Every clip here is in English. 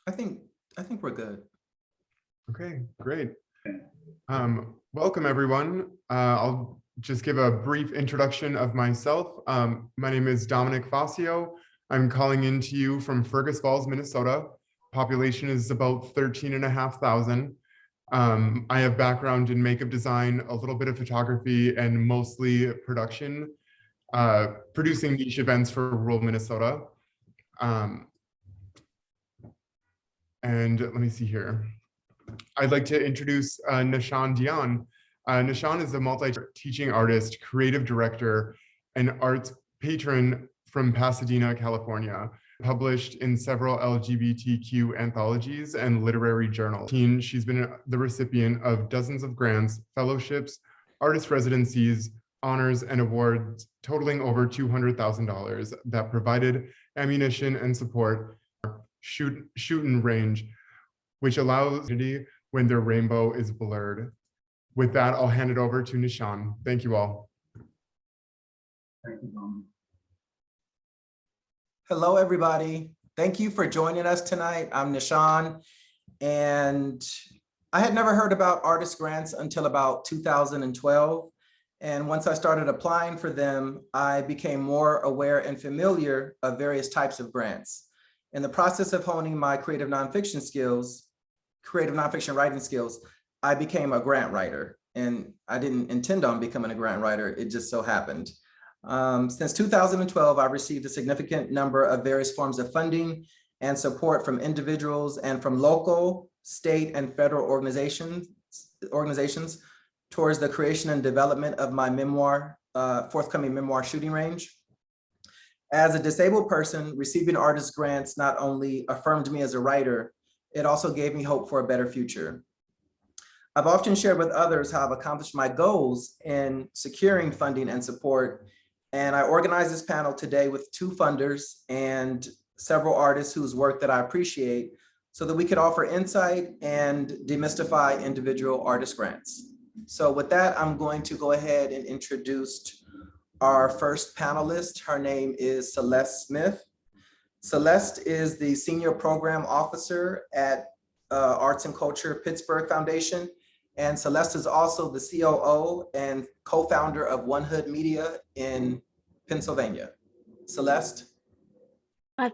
I think we're good. Okay, great. Welcome everyone. I'll just give a brief introduction of myself. My name is Dominic Fascio. I'm calling in to you from Fergus Falls, Minnesota. Population is about 13,500. I have background in makeup design, a little bit of photography, and mostly production, producing niche events for rural Minnesota. And let me see here. I'd like to introduce Nashan Dion. Nashan is a multi-teaching artist, creative director, and arts patron from Pasadena, California. Published in several LGBTQ anthologies and literary journals. She's been the recipient of dozens of grants, fellowships, artist residencies, honors, and awards totaling over $200,000 that provided ammunition and support shooting range, which allows when their rainbow is blurred. With that, I'll hand it over to Nashan. Thank you all. Thank you, Dominic. Hello, everybody. Thank you for joining us tonight. I'm Nahshon, and I had never heard about artist grants until about 2012. And once I started applying for them, I became more aware and familiar of various types of grants. In the process of honing my creative nonfiction writing skills, I became a grant writer. And I didn't intend on becoming a grant writer, it just so happened. Since 2012, I've received a significant number of various forms of funding and support from individuals and from local, state, and federal organizations towards the creation and development of my memoir, forthcoming memoir, Shooting Range. As a disabled person, receiving artist grants not only affirmed me as a writer, it also gave me hope for a better future. I've often shared with others how I've accomplished my goals in securing funding and support. And I organized this panel today with 2 funders and several artists whose work that I appreciate so that we could offer insight and demystify individual artist grants. So with that, I'm going to go ahead and introduce our first panelist. Her name is Celeste Smith. Celeste is the Senior Program Officer at Arts and Culture Pittsburgh Foundation. And Celeste is also the COO and co-founder of One Hood Media in Pennsylvania. Celeste.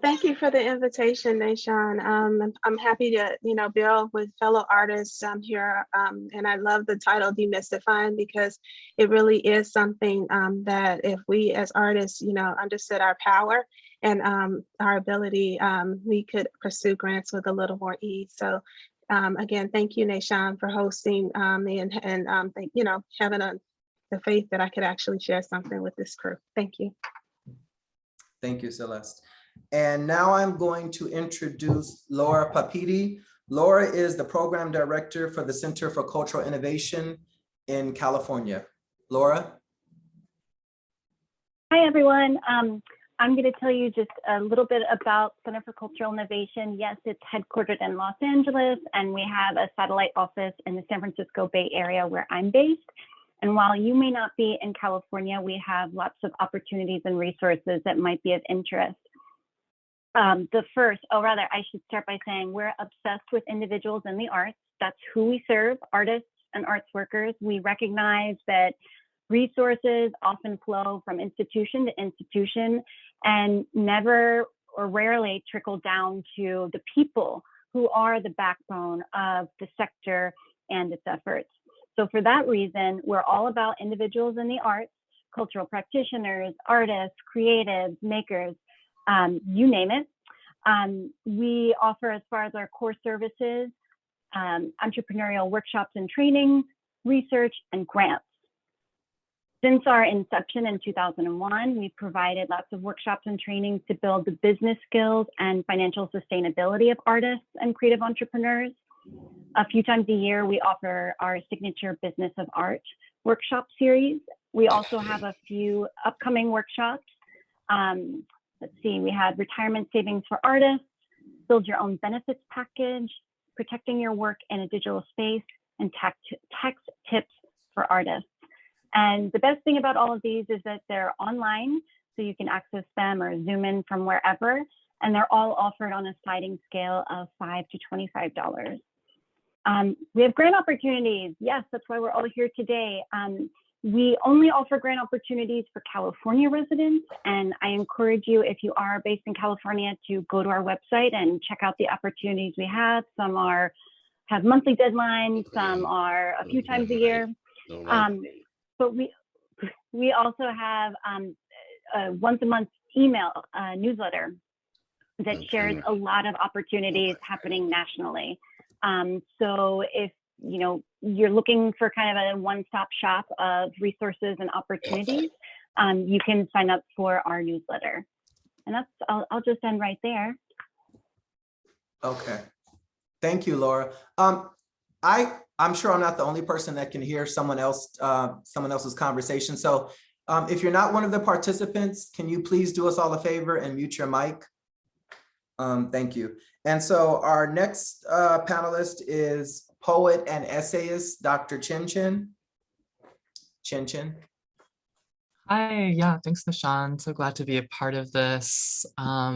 Thank you for the invitation, Nahshon. I'm happy to, build with fellow artists here, and I love the title Demystifying because it really is something that if we as artists, understood our power and our ability, we could pursue grants with a little more ease. So again, thank you, Nahshon, for hosting me and having the faith that I could actually share something with this crew. Thank you. Thank you, Celeste. And now I'm going to introduce Laura Papiti. Laura is the program director for the Center for Cultural Innovation in California. Laura? Hi, everyone. I'm going to tell you just a little bit about Center for Cultural Innovation. Yes, it's headquartered in Los Angeles, and we have a satellite office in the San Francisco Bay Area where I'm based. And while you may not be in California, we have lots of opportunities and resources that might be of interest. I should start by saying we're obsessed with individuals in the arts. That's who we serve, artists and arts workers. We recognize that resources often flow from institution to institution and never or rarely trickle down to the people who are the backbone of the sector and its efforts. So for that reason, we're all about individuals in the arts, cultural practitioners, artists, creatives, makers, you name it. We offer, as far as our core services, entrepreneurial workshops and training, research, and grants. Since our inception in 2001, we've provided lots of workshops and trainings to build the business skills and financial sustainability of artists and creative entrepreneurs. A few times a year, we offer our signature Business of Art workshop series. We also have a few upcoming workshops. Let's see, we had retirement savings for artists, build your own benefits package, protecting your work in a digital space, and tax tips for artists. And the best thing about all of these is that they're online, so you can access them or Zoom in from wherever. and they're all offered on a sliding scale of $5 to $25. We have grant opportunities. Yes, that's why we're all here today. We only offer grant opportunities for California residents, and I encourage you, if you are based in California, to go to our website and check out the opportunities we have. Some have monthly deadlines, some are a few times a year. But we also have a once-a-month email newsletter that shares a lot of opportunities happening nationally. So if you're looking for kind of a one-stop shop of resources and opportunities, you can sign up for our newsletter. And that's, I'll just end right there. Okay, thank you, Laura. I'm sure I'm not the only person that can hear someone else's conversation. So if you're not one of the participants, can you please do us all a favor and mute your mic? Thank you. And so our next panelist is poet and essayist, Dr. Chin Chin. Chin Chin. Hi, yeah, thanks, Nashan. So glad to be a part of this.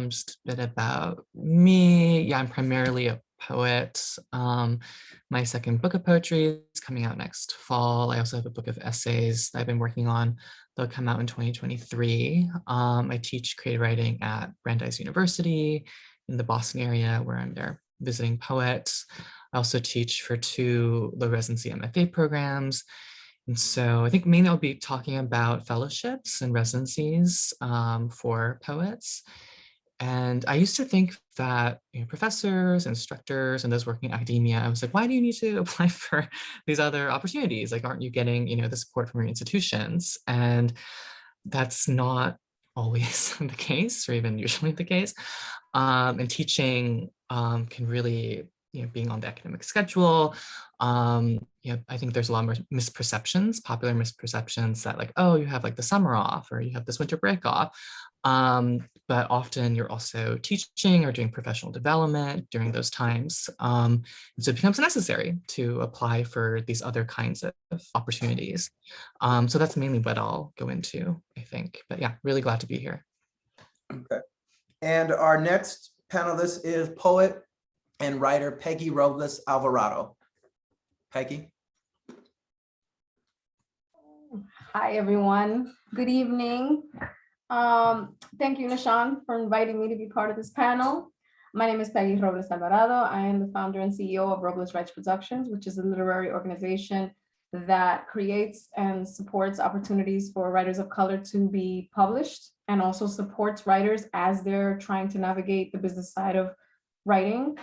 Just a bit about me. Yeah, I'm primarily a poet. My second book of poetry is coming out next fall. I also have a book of essays that I've been working on. They'll come out in 2023. I teach creative writing at Brandeis University in the Boston area, where I'm there visiting poets. I also teach for 2 low residency MFA programs. And so I think mainly I'll be talking about fellowships and residencies for poets. And I used to think that professors, instructors, and those working in academia, I was like, why do you need to apply for these other opportunities? Like, aren't you getting the support from your institutions? And that's not always the case, or even usually the case. And teaching can really, being on the academic schedule, I think there's a lot more misperceptions, popular misperceptions that like, oh, you have like the summer off or you have this winter break off. But often you're also teaching or doing professional development during those times. And so it becomes necessary to apply for these other kinds of opportunities. So that's mainly what I'll go into, I think. But yeah, really glad to be here. Okay. And our next panelist is poet and writer Peggy Robles Alvarado. Peggy. Hi, everyone. Good evening. Thank you, Nashan, for inviting me to be part of this panel. My name is Peggy Robles Alvarado. I am the founder and CEO of Robles Writes Productions, which is a literary organization that creates and supports opportunities for writers of color to be published, and also supports writers as they're trying to navigate the business side of writing.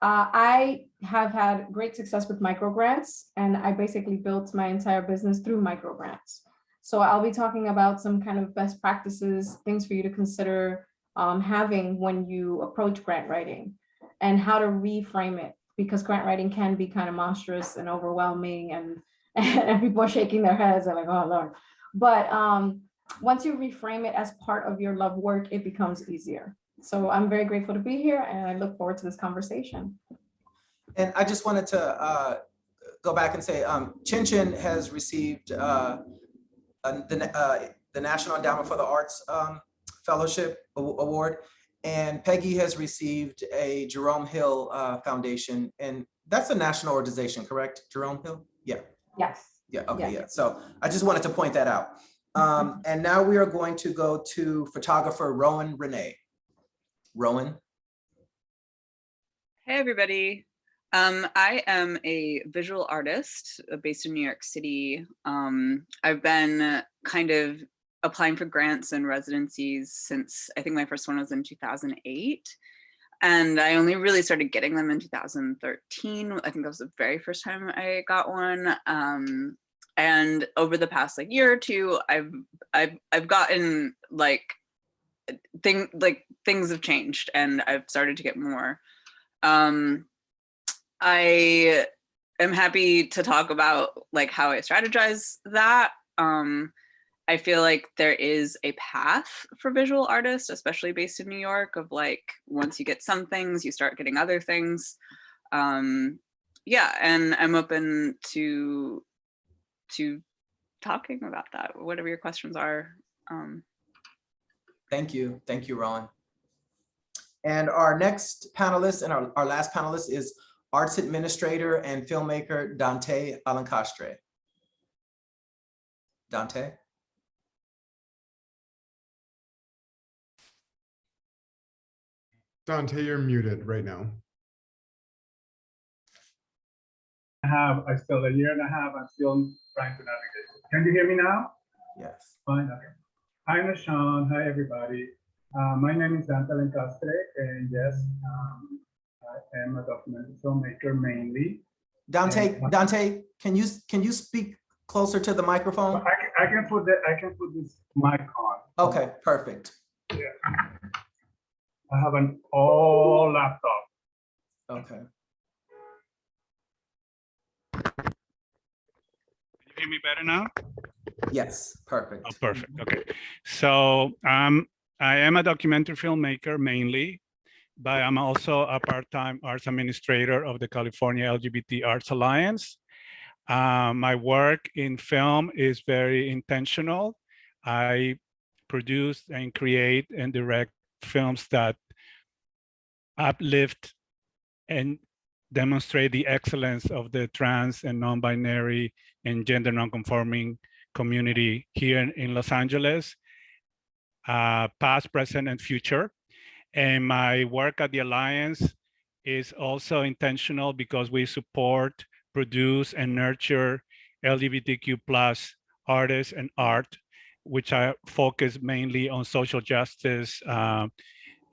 I have had great success with microgrants, and I basically built my entire business through microgrants. So I'll be talking about some kind of best practices, things for you to consider having when you approach grant writing, and how to reframe it, because grant writing can be kind of monstrous and overwhelming, and people are shaking their heads and like, oh Lord. But once you reframe it as part of your love work, it becomes easier. So I'm very grateful to be here, and I look forward to this conversation. And I just wanted to go back and say, Chin Chin has received the National Endowment for the Arts Fellowship Award, and Peggy has received a Jerome Hill Foundation, and that's a national organization, correct? Jerome Hill? Yeah. Yes. Yeah, okay, Yeah. yeah. So I just wanted to point that out. And now we are going to go to photographer Rowan Renee. Rowan. Hey, everybody. I am a visual artist based in New York City. I've been kind of applying for grants and residencies since I think my first one was in 2008. And I only really started getting them in 2013. I think that was the very first time I got one. And over the past year or two, I've gotten things have changed, and I've started to get more. I am happy to talk about how I strategize that. I feel like there is a path for visual artists, especially based in New York, of once you get some things, you start getting other things. Yeah, and I'm open to talking about that, whatever your questions are. Thank you, Rowan. And our next panelist and our last panelist is arts administrator and filmmaker Dante Alancastre. Dante. Dante, you're muted right now. I still a year and a half, I'm still trying to navigate. Can you hear me now? Yes. Fine, okay. Hi, Nahshon. Hi, everybody. My name is Dante Lencastre, and yes, I am a documentary filmmaker mainly. Dante, can you speak closer to the microphone? I can put this mic on. Okay, perfect. Yeah. I have an old laptop. Okay. Can you hear me better now? Yes, perfect. Oh, perfect. Okay. So I am a documentary filmmaker mainly, but I'm also a part-time arts administrator of the California LGBT Arts Alliance. My work in film is very intentional. I produce and create and direct films that uplift and demonstrate the excellence of the trans and non-binary and gender non-conforming community here in Los Angeles, past, present, and future. And my work at the Alliance is also intentional because we support, produce, and nurture LGBTQ+ artists and art, which I focus mainly on social justice,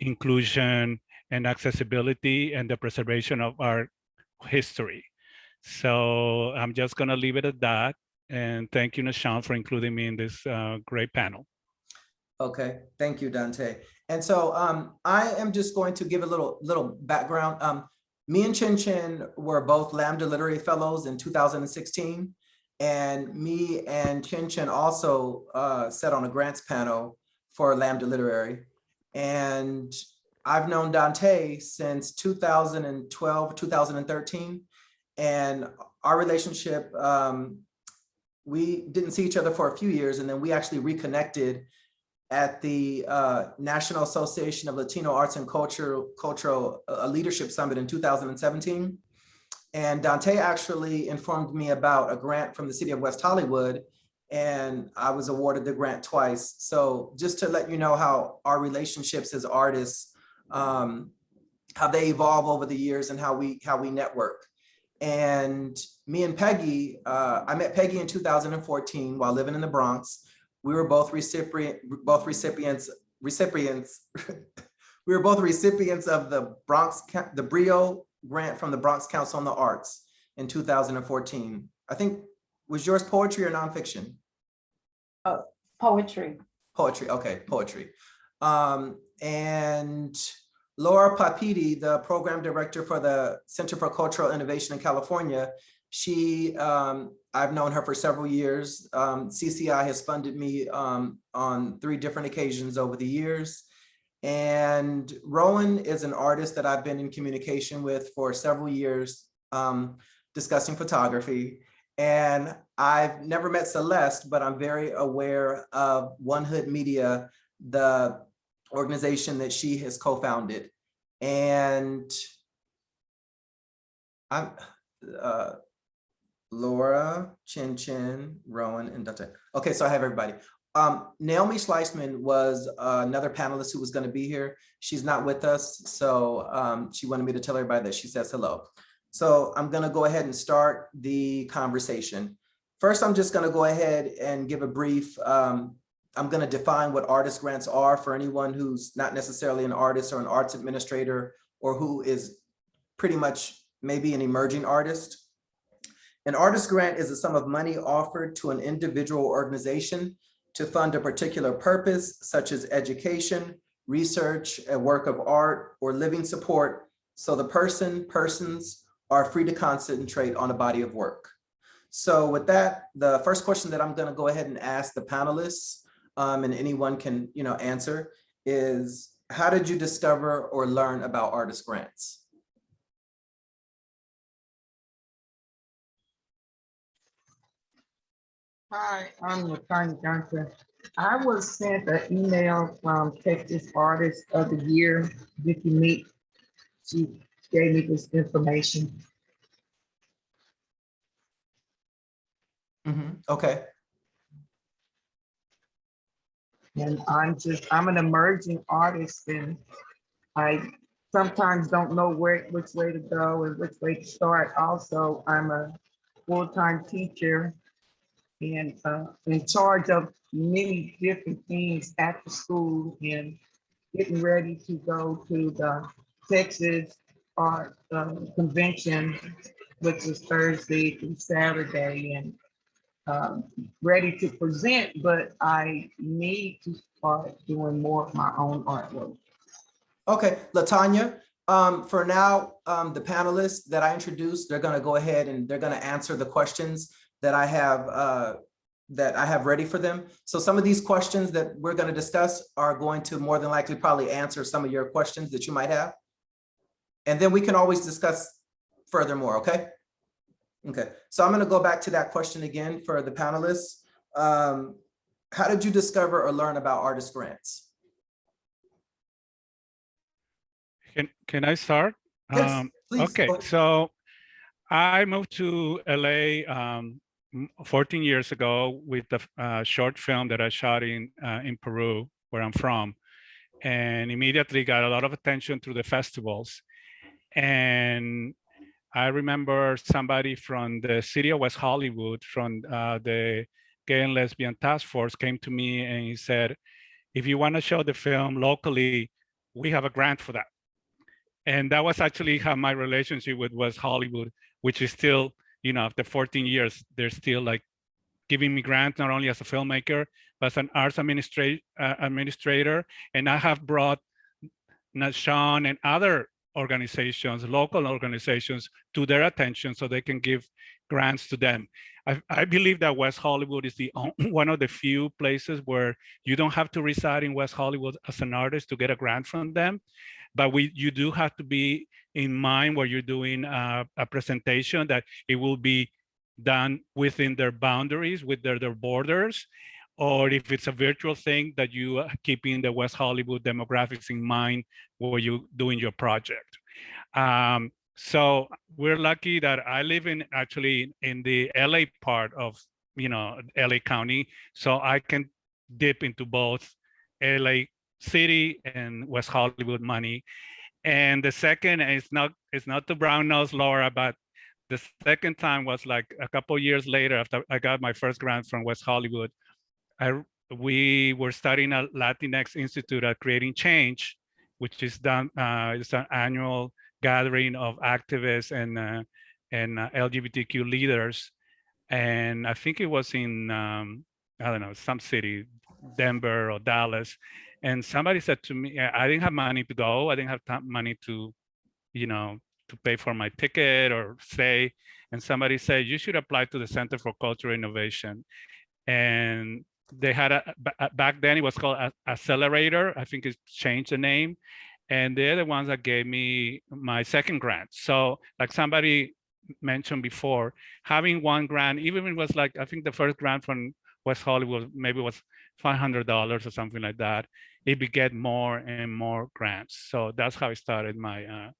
inclusion, and accessibility, and the preservation of our history. So I'm just gonna leave it at that. And thank you, Nahshon, for including me in this great panel. Okay, thank you, Dante. And so I am just going to give a little background. Me and Chin Chin were both Lambda Literary Fellows in 2016. And me and Chin Chin also sat on a grants panel for Lambda Literary. And I've known Dante since 2012, 2013. And our relationship, we didn't see each other for a few years, and then we actually reconnected at the National Association of Latino Arts and Cultural Leadership Summit in 2017. And Dante actually informed me about a grant from the city of West Hollywood, and I was awarded the grant twice. So just to let you know how our relationships as artists, how they evolve over the years and how we network. And me and Peggy, I met Peggy in 2014 while living in the Bronx. We were both recipients. We were both recipients of the BRIO grant from the Bronx Council on the Arts in 2014. I think, was yours poetry or nonfiction? Poetry. Poetry, okay, poetry. And Laura Papiti, the program director for the Center for Cultural Innovation in California, she, I've known her for several years. CCI has funded me on 3 different occasions over the years. And Rowan is an artist that I've been in communication with for several years, discussing photography. And I've never met Celeste, but I'm very aware of One Hood Media, the organization that she has co-founded. And I'm Laura, Chin Chin, Rowan, and Dante. Okay, so I have everybody. Naomi Schleisman was another panelist who was going to be here. She's not with us, so she wanted me to tell everybody that she says hello. So I'm going to go ahead and start the conversation. First, I'm just going to go ahead and give a brief. I'm going to define what artist grants are for anyone who's not necessarily an artist or an arts administrator, or who is pretty much maybe an emerging artist. An artist grant is a sum of money offered to an individual organization to fund a particular purpose, such as education, research, a work of art, or living support, so the persons are free to concentrate on a body of work. So with that, the first question that I'm going to go ahead and ask the panelists, and anyone can answer, is how did you discover or learn about artist grants? Hi, I'm Nashan Dion. I was sent an email from Texas Artist of the Year, Vicky Meek. She gave me this information. Okay. And I'm an emerging artist, and I sometimes don't know which way to go and which way to start. Also, I'm a full-time teacher and in charge of many different things at the school, and getting ready to go to the Texas Art Convention, which is Thursday through Saturday, and ready to present, but I need to start doing more of my own artwork. Okay, Latanya, for now, the panelists that I introduced, they're gonna go ahead and they're gonna answer the questions that I have ready for them. So some of these questions that we're gonna discuss are going to more than likely probably answer some of your questions that you might have. And then we can always discuss furthermore, okay? Okay, so I'm gonna go back to that question again for the panelists. How did you discover or learn about artist grants? Can I start? Yes, please. Okay, so I moved to LA 14 years ago with the short film that I shot in Peru, where I'm from, and immediately got a lot of attention through the festivals. And I remember somebody from the city of West Hollywood, from the Gay and Lesbian Task Force, came to me and he said, if you want to show the film locally, we have a grant for that. And that was actually how my relationship with West Hollywood, which is still, you know, after 14 years, they're still like giving me grants, not only as a filmmaker, but as an arts administrator. And I have brought Nahshon and other organizations, local organizations, to their attention so they can give grants to them. I believe that West Hollywood is one of the few places where you don't have to reside in West Hollywood as an artist to get a grant from them. But you do have to be in mind where you're doing a presentation, that it will be done within their boundaries, with their borders, or if it's a virtual thing, that you are keeping the West Hollywood demographics in mind while you're doing your project. So we're lucky that I live actually in the LA part of, you know, LA County, so I can dip into both LA City and West Hollywood money. And the second is not the brown nose Laura, but the second time was like a couple of years later after I got my first grant from West Hollywood. We were starting a Latinx Institute at Creating Change, which is done. It's an annual gathering of activists and LGBTQ leaders, and I think it was in I don't know, some city, Denver or Dallas. And somebody said to me, I didn't have money to go. I didn't have money to, you know, to pay for my ticket or stay. And somebody said, you should apply to the Center for Cultural Innovation. And they had back then it was called Accelerator. I think it's changed the name. And they're the ones that gave me my second grant. So like somebody mentioned before, having one grant, even if it was like, I think the first grant from West Hollywood maybe was $500 or something like that, it beget more and more grants. So that's how I started my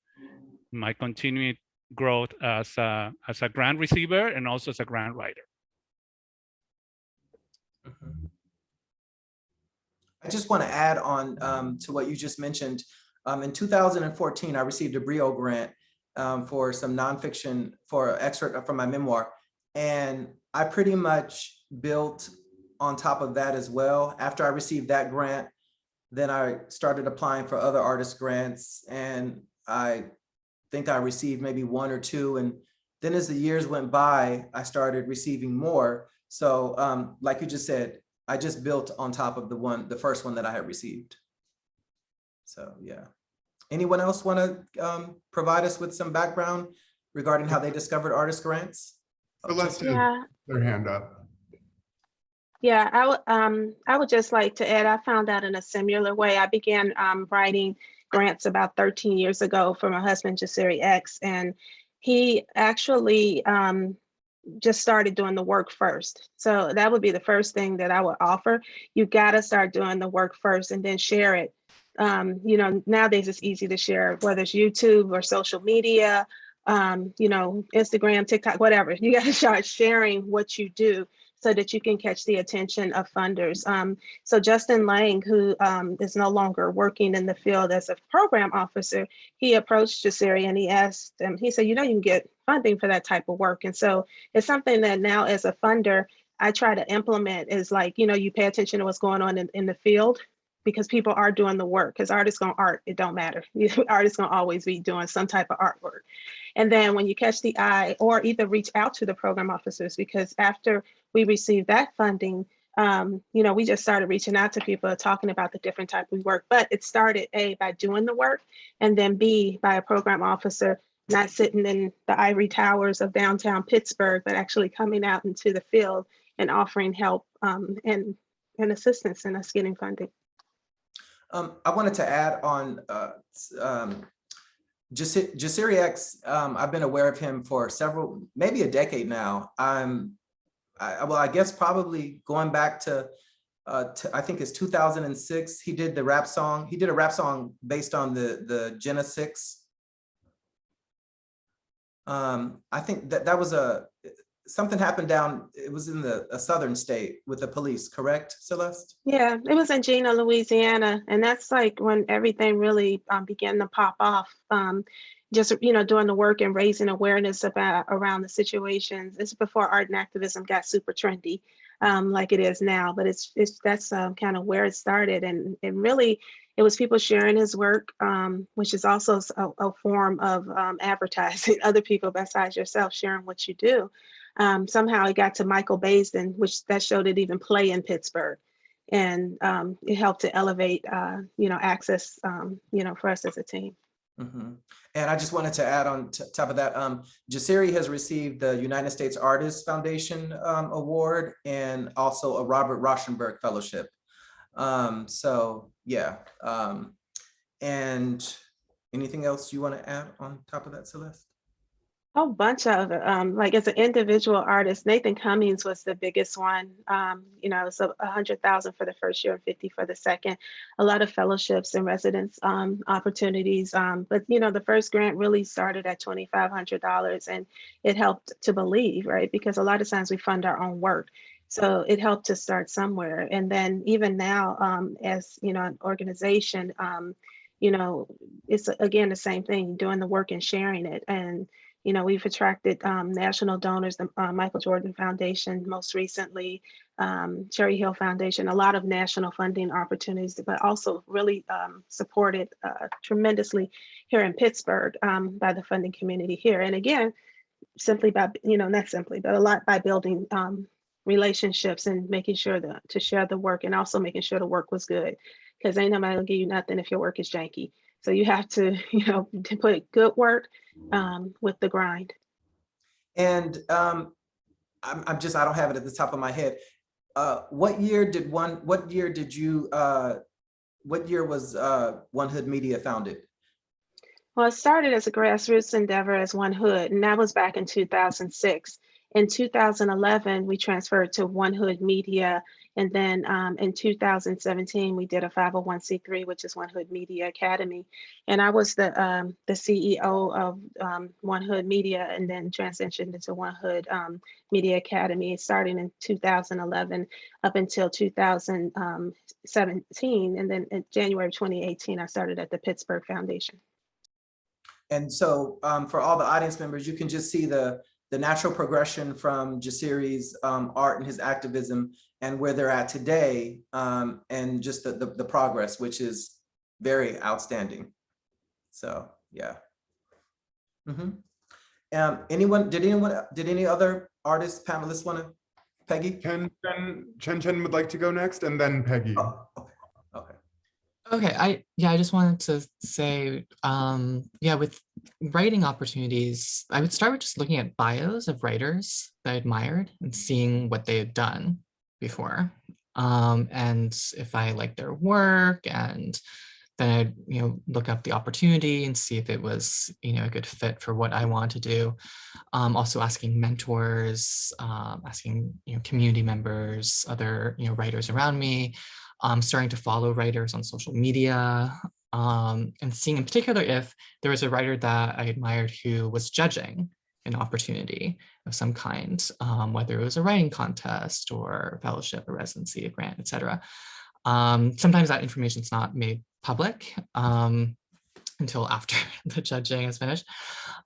my continued growth as a grant receiver and also as a grant writer. I just want to add on to what you just mentioned. In 2014, I received a BRIO grant for some nonfiction, for an excerpt from my memoir. And I pretty much built on top of that as well. After I received that grant, then I started applying for other artist grants, and I think I received maybe one or two. And then as the years went by, I started receiving more. So like you just said, I just built on top of the first one that I had received. So yeah. Anyone else want to provide us with some background regarding how they discovered artist grants? Celeste, Yeah. their hand up. Yeah, I would just like to add, I found out in a similar way. I began writing grants about 13 years ago for my husband, Jasiri X, and he actually just started doing the work first. So that would be the first thing that I would offer. You got to start doing the work first and then share it. You know, nowadays it's easy to share, whether it's YouTube or social media, you know, Instagram, TikTok, whatever. You got to start sharing what you do so that you can catch the attention of funders. So Justin Lang, who is no longer working in the field as a program officer, he approached Jasiri and he asked him, he said, you know, you can get funding for that type of work. And so it's something that now as a funder, I try to implement is like, you know, you pay attention to what's going on in the field because people are doing the work, because artists gonna art, it don't matter. Artists gonna always be doing some type of artwork. And then when you catch the eye, or either reach out to the program officers, because after we received that funding, you know, we just started reaching out to people, talking about the different type of work. But it started A, by doing the work, and then B, by a program officer not sitting in the ivory towers of downtown Pittsburgh, but actually coming out into the field and offering help and assistance in us getting funding. I wanted to add on Jasiri X. I've been aware of him for maybe a decade now. Well, I guess probably going back to I think it's 2006. He did the rap song. He did a rap song based on the Jenna 6. I think that was something happened down, it was in a southern state with the police, correct, Celeste? Yeah, it was in Gina, Louisiana. And that's like when everything really began to pop off. Just, you know, doing the work and raising awareness around the situations. It's before art and activism got super trendy like it is now, but that's kind of where it started. And really, it was people sharing his work, which is also a form of advertising other people besides yourself, sharing what you do. Somehow it got to Michael Baisden, which that show didn't even play in Pittsburgh. And it helped to elevate, you know, access, you know, for us as a team. Mm-hmm. And I just wanted to add on top of that, Jasiri has received the United States Artists Foundation Award and also a Robert Rauschenberg Fellowship. So yeah. And anything else you want to add on top of that, Celeste? A bunch of like as an individual artist, Nathan Cummings was the biggest one. You know, it's 100,000 for the first year and 50 for the second. A lot of fellowships and residence opportunities. But you know, the first grant really started at $2,500, and it helped to believe, right? Because a lot of times we fund our own work. So it helped to start somewhere. And then even now, as you know, an organization, you know, it's again the same thing, doing the work and sharing it. And you know, we've attracted national donors, the Michael Jordan Foundation, most recently, Cherry Hill Foundation, a lot of national funding opportunities, but also really supported tremendously here in Pittsburgh by the funding community here. And again, simply by, you know, not simply, but a lot by building relationships and making sure to share the work, and also making sure the work was good, because ain't nobody gonna give you nothing if your work is janky. So you have to, you know, to put good work with the grind. And I don't have it at the top of my head. What year was One Hood Media founded? Well, it started as a grassroots endeavor as One Hood, and that was back in 2006. In 2011, we transferred to One Hood Media. And then in 2017, we did a 501c3, which is One Hood Media Academy. And I was the CEO of One Hood Media, and then transitioned into One Hood Media Academy, starting in 2011 up until 2017. And then in January of 2018, I started at the Pittsburgh Foundation. And so for all the audience members, you can just see the natural progression from Jasiri's art and his activism and where they're at today, and just the progress, which is very outstanding. So yeah. Mm-hmm. Did any other artists, panelists want to? Peggy? Chen would like to go next, and then Peggy. Oh, okay. Okay, I just wanted to say, yeah, with writing opportunities, I would start with just looking at bios of writers that I admired and seeing what they had done before. And if I liked their work, and then I'd, look up the opportunity and see if it was, a good fit for what I want to do. Also asking mentors, asking, community members, other, writers around me, starting to follow writers on social media, and seeing in particular if there was a writer that I admired who was judging an opportunity of some kind, whether it was a writing contest or fellowship, a residency, a grant, etc. Sometimes that information is not made public until after the judging is finished,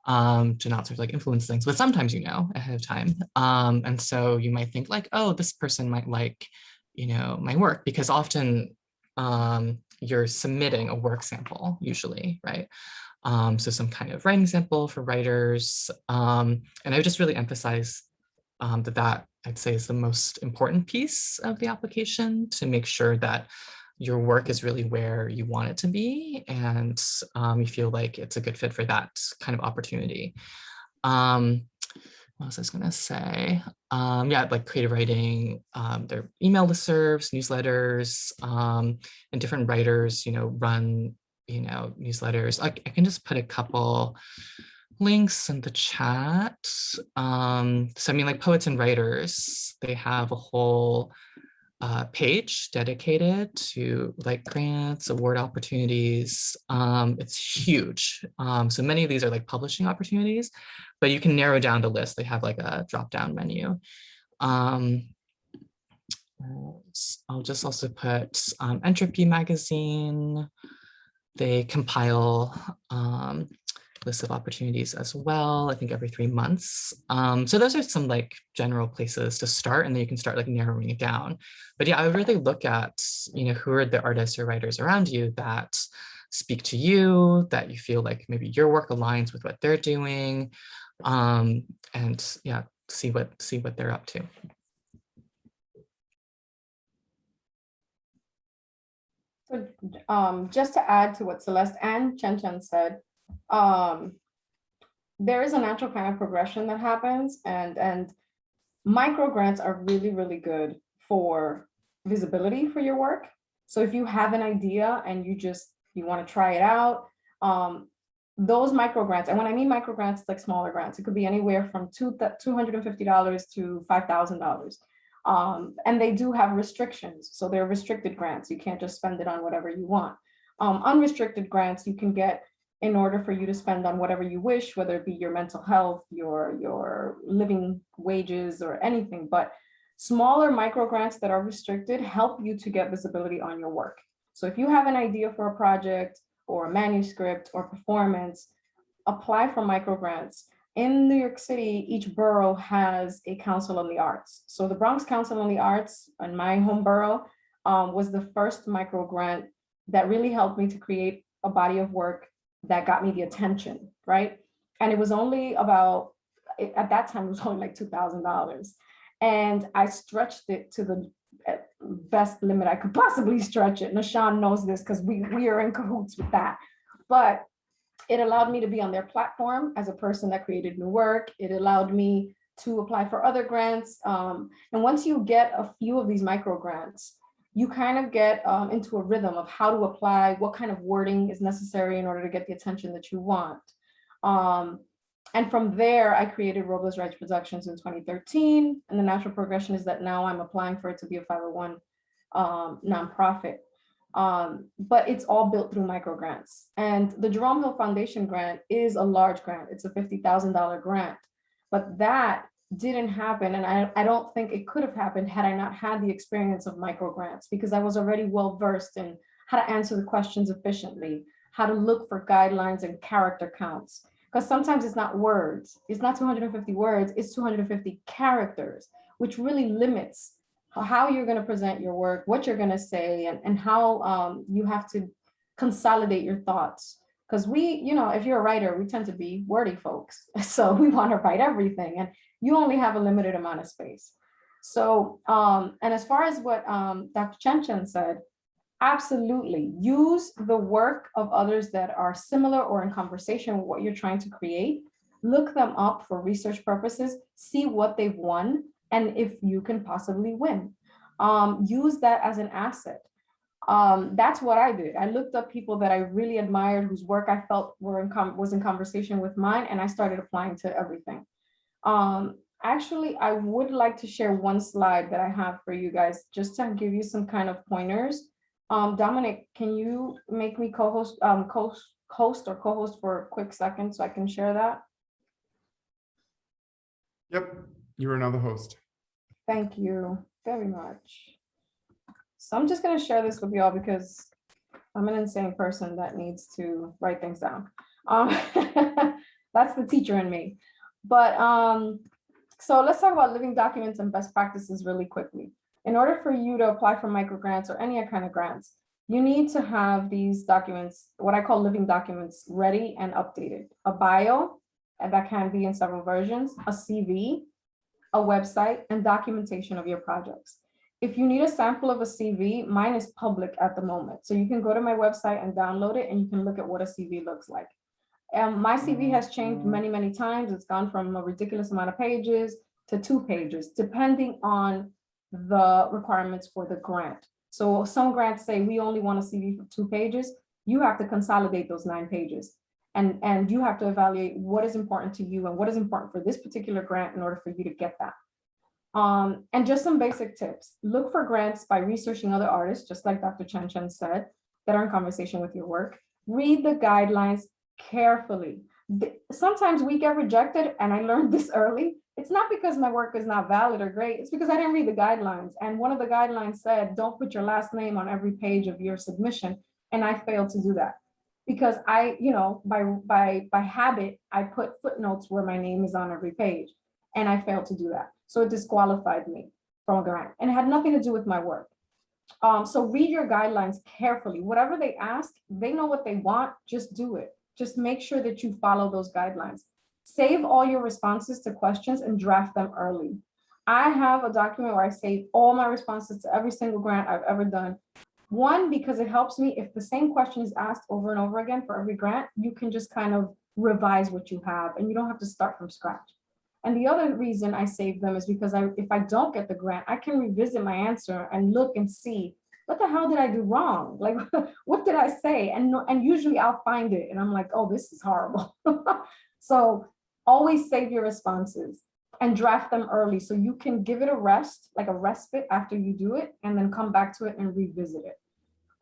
to not sort of like influence things, but sometimes ahead of time. And so you might think like, oh, this person might like, my work, because often you're submitting a work sample usually, right? So some kind of writing sample for writers. And I would just really emphasize that I'd say is the most important piece of the application, to make sure that your work is really where you want it to be, and you feel like it's a good fit for that kind of opportunity. What was I going to say? Yeah, like creative writing, their email listservs, newsletters, and different writers, run, newsletters. I can just put a couple links in the chat. So I mean, like Poets and Writers, they have a whole page dedicated to like grants, award opportunities. It's huge. So many of these are like publishing opportunities, but you can narrow down the list. They have like a drop-down menu. I'll just also put Entropy magazine. They compile lists of opportunities as well, I think every 3 months. So those are some like general places to start, and then you can start like narrowing it down. But yeah, I would really look at, who are the artists or writers around you that speak to you, that you feel like maybe your work aligns with what they're doing, and yeah, see what they're up to. So just to add to what Celeste and Chen said, there is a natural kind of progression that happens, and micro grants are really, really good for visibility for your work. So if you have an idea and you want to try it out, those micro grants, and when I mean micro grants, it's like smaller grants. It could be anywhere from $250 to $5,000. And they do have restrictions. So they're restricted grants. You can't just spend it on whatever you want. Unrestricted grants you can get in order for you to spend on whatever you wish, whether it be your mental health, your living wages, or anything. But smaller micro grants that are restricted help you to get visibility on your work. So if you have an idea for a project or a manuscript or performance, apply for micro grants. In New York City, each borough has a Council on the Arts. So the Bronx Council on the Arts, in my home borough, was the first micro grant that really helped me to create a body of work that got me the attention, right? And it was only about, at that time, it was only like $2,000. And I stretched it to the best limit I could possibly stretch it. Nashan knows this because we are in cahoots with that. But it allowed me to be on their platform as a person that created new work. It allowed me to apply for other grants. And once you get a few of these micro grants, you kind of get into a rhythm of how to apply, what kind of wording is necessary in order to get the attention that you want. And from there, I created Robles Rights Productions in 2013. And the natural progression is that now I'm applying for it to be a 501 nonprofit. But it's all built through micro grants. And the Jerome Hill Foundation grant is a large grant. It's a $50,000 grant. But that didn't happen. And I don't think it could have happened had I not had the experience of micro grants, because I was already well versed in how to answer the questions efficiently, how to look for guidelines and character counts. Because sometimes it's not words, it's not 250 words, it's 250 characters, which really limits how you're going to present your work, what you're going to say, and how you have to consolidate your thoughts. Because if you're a writer, we tend to be wordy folks. So we want to write everything, and you only have a limited amount of space. So, and as far as what Dr. Chen said, absolutely use the work of others that are similar or in conversation with what you're trying to create. Look them up for research purposes, see what they've won, and if you can possibly win. Use that as an asset. That's what I did. I looked up people that I really admired, whose work I felt was in conversation with mine, and I started applying to everything. Actually, I would like to share one slide that I have for you guys, just to give you some kind of pointers. Dominic, can you make me co-host for a quick second so I can share that? Yep, you are now the host. Thank you very much. So I'm just going to share this with y'all because I'm an insane person that needs to write things down. That's the teacher in me. But so let's talk about living documents and best practices really quickly. In order for you to apply for microgrants or any kind of grants, you need to have these documents, what I call living documents, ready and updated. A bio, and that can be in several versions, a CV, a website, and documentation of your projects. If you need a sample of a CV, mine is public at the moment. So you can go to my website and download it, and you can look at what a CV looks like. My CV has changed many, many times. It's gone from a ridiculous amount of pages to 2 pages, depending on the requirements for the grant. So some grants say we only want a CV for 2 pages. You have to consolidate those 9 pages. And you have to evaluate what is important to you and what is important for this particular grant in order for you to get that. And just some basic tips. Look for grants by researching other artists, just like Dr. Chen Chen said, that are in conversation with your work. Read the guidelines carefully. Sometimes we get rejected, and I learned this early. It's not because my work is not valid or great, it's because I didn't read the guidelines. And one of the guidelines said, don't put your last name on every page of your submission. And I failed to do that because I, by habit, I put footnotes where my name is on every page, and I failed to do that. So it disqualified me from a grant, and it had nothing to do with my work. So read your guidelines carefully. Whatever they ask, they know what they want, just do it. Just make sure that you follow those guidelines. Save all your responses to questions and draft them early. I have a document where I save all my responses to every single grant I've ever done. One, because it helps me if the same question is asked over and over again for every grant, you can just kind of revise what you have and you don't have to start from scratch. And the other reason I save them is because if I don't get the grant, I can revisit my answer and look and see, what the hell did I do wrong? Like, what did I say? And usually I'll find it and I'm like, oh, this is horrible. So always save your responses and draft them early so you can give it a rest, like a respite after you do it, and then come back to it and revisit it.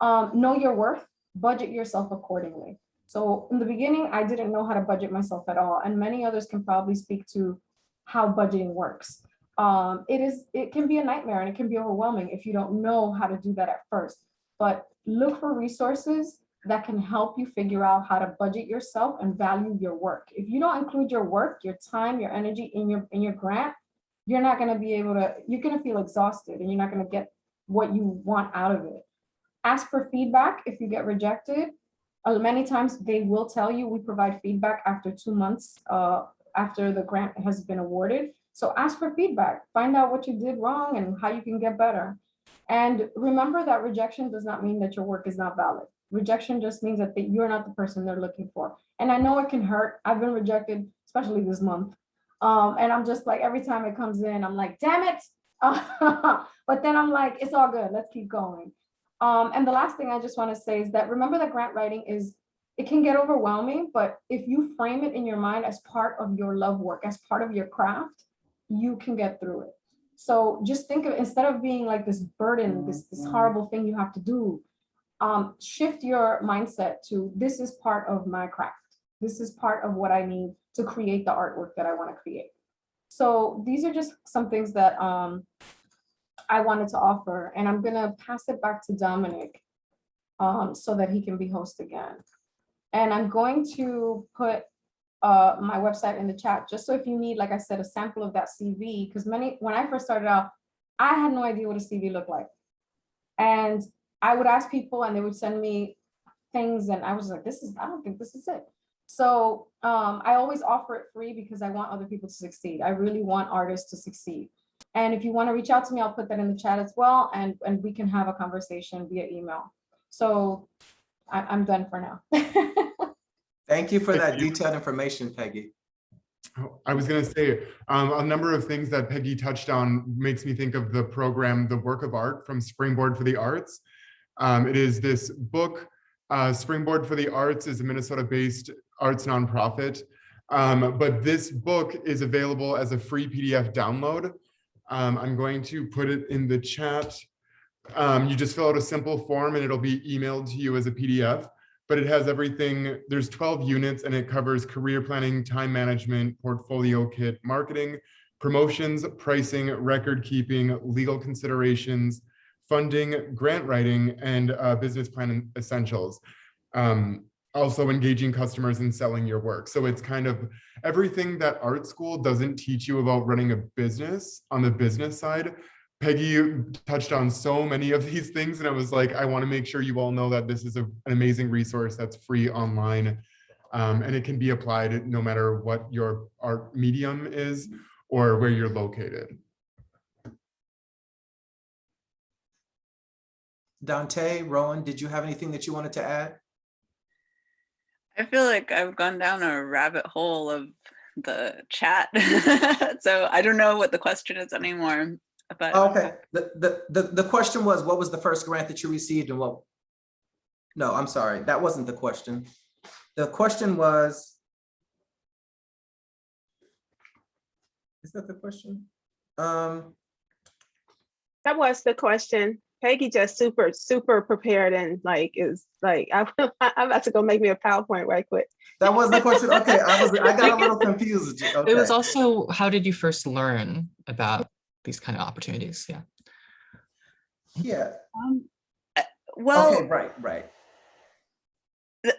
Know your worth, budget yourself accordingly. So in the beginning, I didn't know how to budget myself at all. And many others can probably speak to how budgeting works. It can be a nightmare and it can be overwhelming if you don't know how to do that at first. But look for resources that can help you figure out how to budget yourself and value your work. If you don't include your work, your time, your energy in your grant, you're not going to be able to, you're going to feel exhausted and you're not going to get what you want out of it. Ask for feedback if you get rejected. Many times they will tell you we provide feedback after 2 months after the grant has been awarded. So ask for feedback, find out what you did wrong and how you can get better. And remember that rejection does not mean that your work is not valid. Rejection just means that you're not the person they're looking for. And I know it can hurt. I've been rejected, especially this month. And I'm just like, every time it comes in, I'm like, damn it. But then I'm like, it's all good. Let's keep going. And the last thing I just want to say is that remember that grant writing it can get overwhelming, but if you frame it in your mind as part of your love work, as part of your craft, you can get through it. So just think of, instead of being like this burden, this horrible thing you have to do, shift your mindset to, this is part of my craft. This is part of what I need to create the artwork that I want to create. So these are just some things that I wanted to offer, and I'm gonna pass it back to Dominic so that he can be host again. And I'm going to put my website in the chat, just so if you need, like I said, a sample of that CV, because when I first started out, I had no idea what a CV looked like. And I would ask people and they would send me things and I was like, I don't think this is it. So I always offer it free because I want other people to succeed. I really want artists to succeed. And if you want to reach out to me, I'll put that in the chat as well. And we can have a conversation via email. So I'm done for now. Thank you for that detailed information, Peggy. I was going to say a number of things that Peggy touched on makes me think of the program, The Work of Art from Springboard for the Arts. It is this book, Springboard for the Arts is a Minnesota-based arts nonprofit. But this book is available as a free PDF download. I'm going to put it in the chat. You just fill out a simple form and it'll be emailed to you as a PDF, but it has everything. There's 12 units and it covers career planning, time management, portfolio kit, marketing, promotions, pricing, record keeping, legal considerations, funding, grant writing, and business plan essentials. Also engaging customers and selling your work. So it's kind of everything that art school doesn't teach you about running a business on the business side. Peggy touched on so many of these things, and I was like, I want to make sure you all know that this is an amazing resource that's free online, and it can be applied no matter what your art medium is or where you're located. Dante, Rowan, did you have anything that you wanted to add? I feel like I've gone down a rabbit hole of the chat. So I don't know what the question is anymore. But okay. The question was, what was the first grant that you received and what? No, I'm sorry. That wasn't the question. The question was, is that the question? That was the question. Peggy just super prepared and like is like I'm about to go make me a PowerPoint right quick. That was the question. Okay, I got a little confused. Okay. It was also, how did you first learn about these kind of opportunities? Yeah. Yeah. Well, okay, right.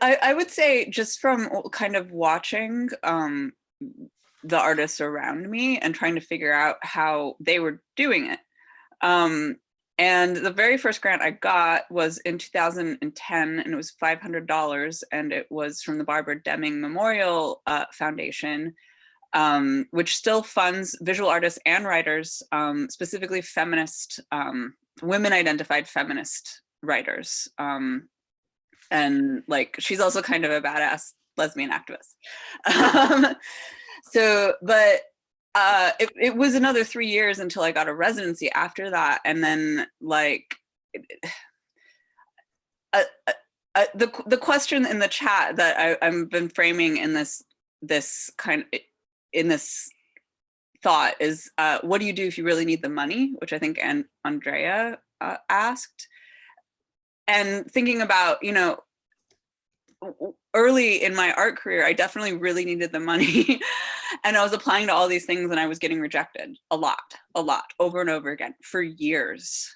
I would say just from kind of watching the artists around me and trying to figure out how they were doing it. And the very first grant I got was in 2010, and it was $500, and it was from the Barbara Deming Memorial Foundation, which still funds visual artists and writers, specifically feminist, women-identified feminist writers. And like, she's also kind of a badass lesbian activist. It was another 3 years until I got a residency after that. And then like, the question in the chat that I've been framing in this thought is, what do you do if you really need the money? Which I think Andrea asked. And thinking about, you know, early in my art career, I definitely really needed the money. And I was applying to all these things and I was getting rejected a lot, over and over again for years.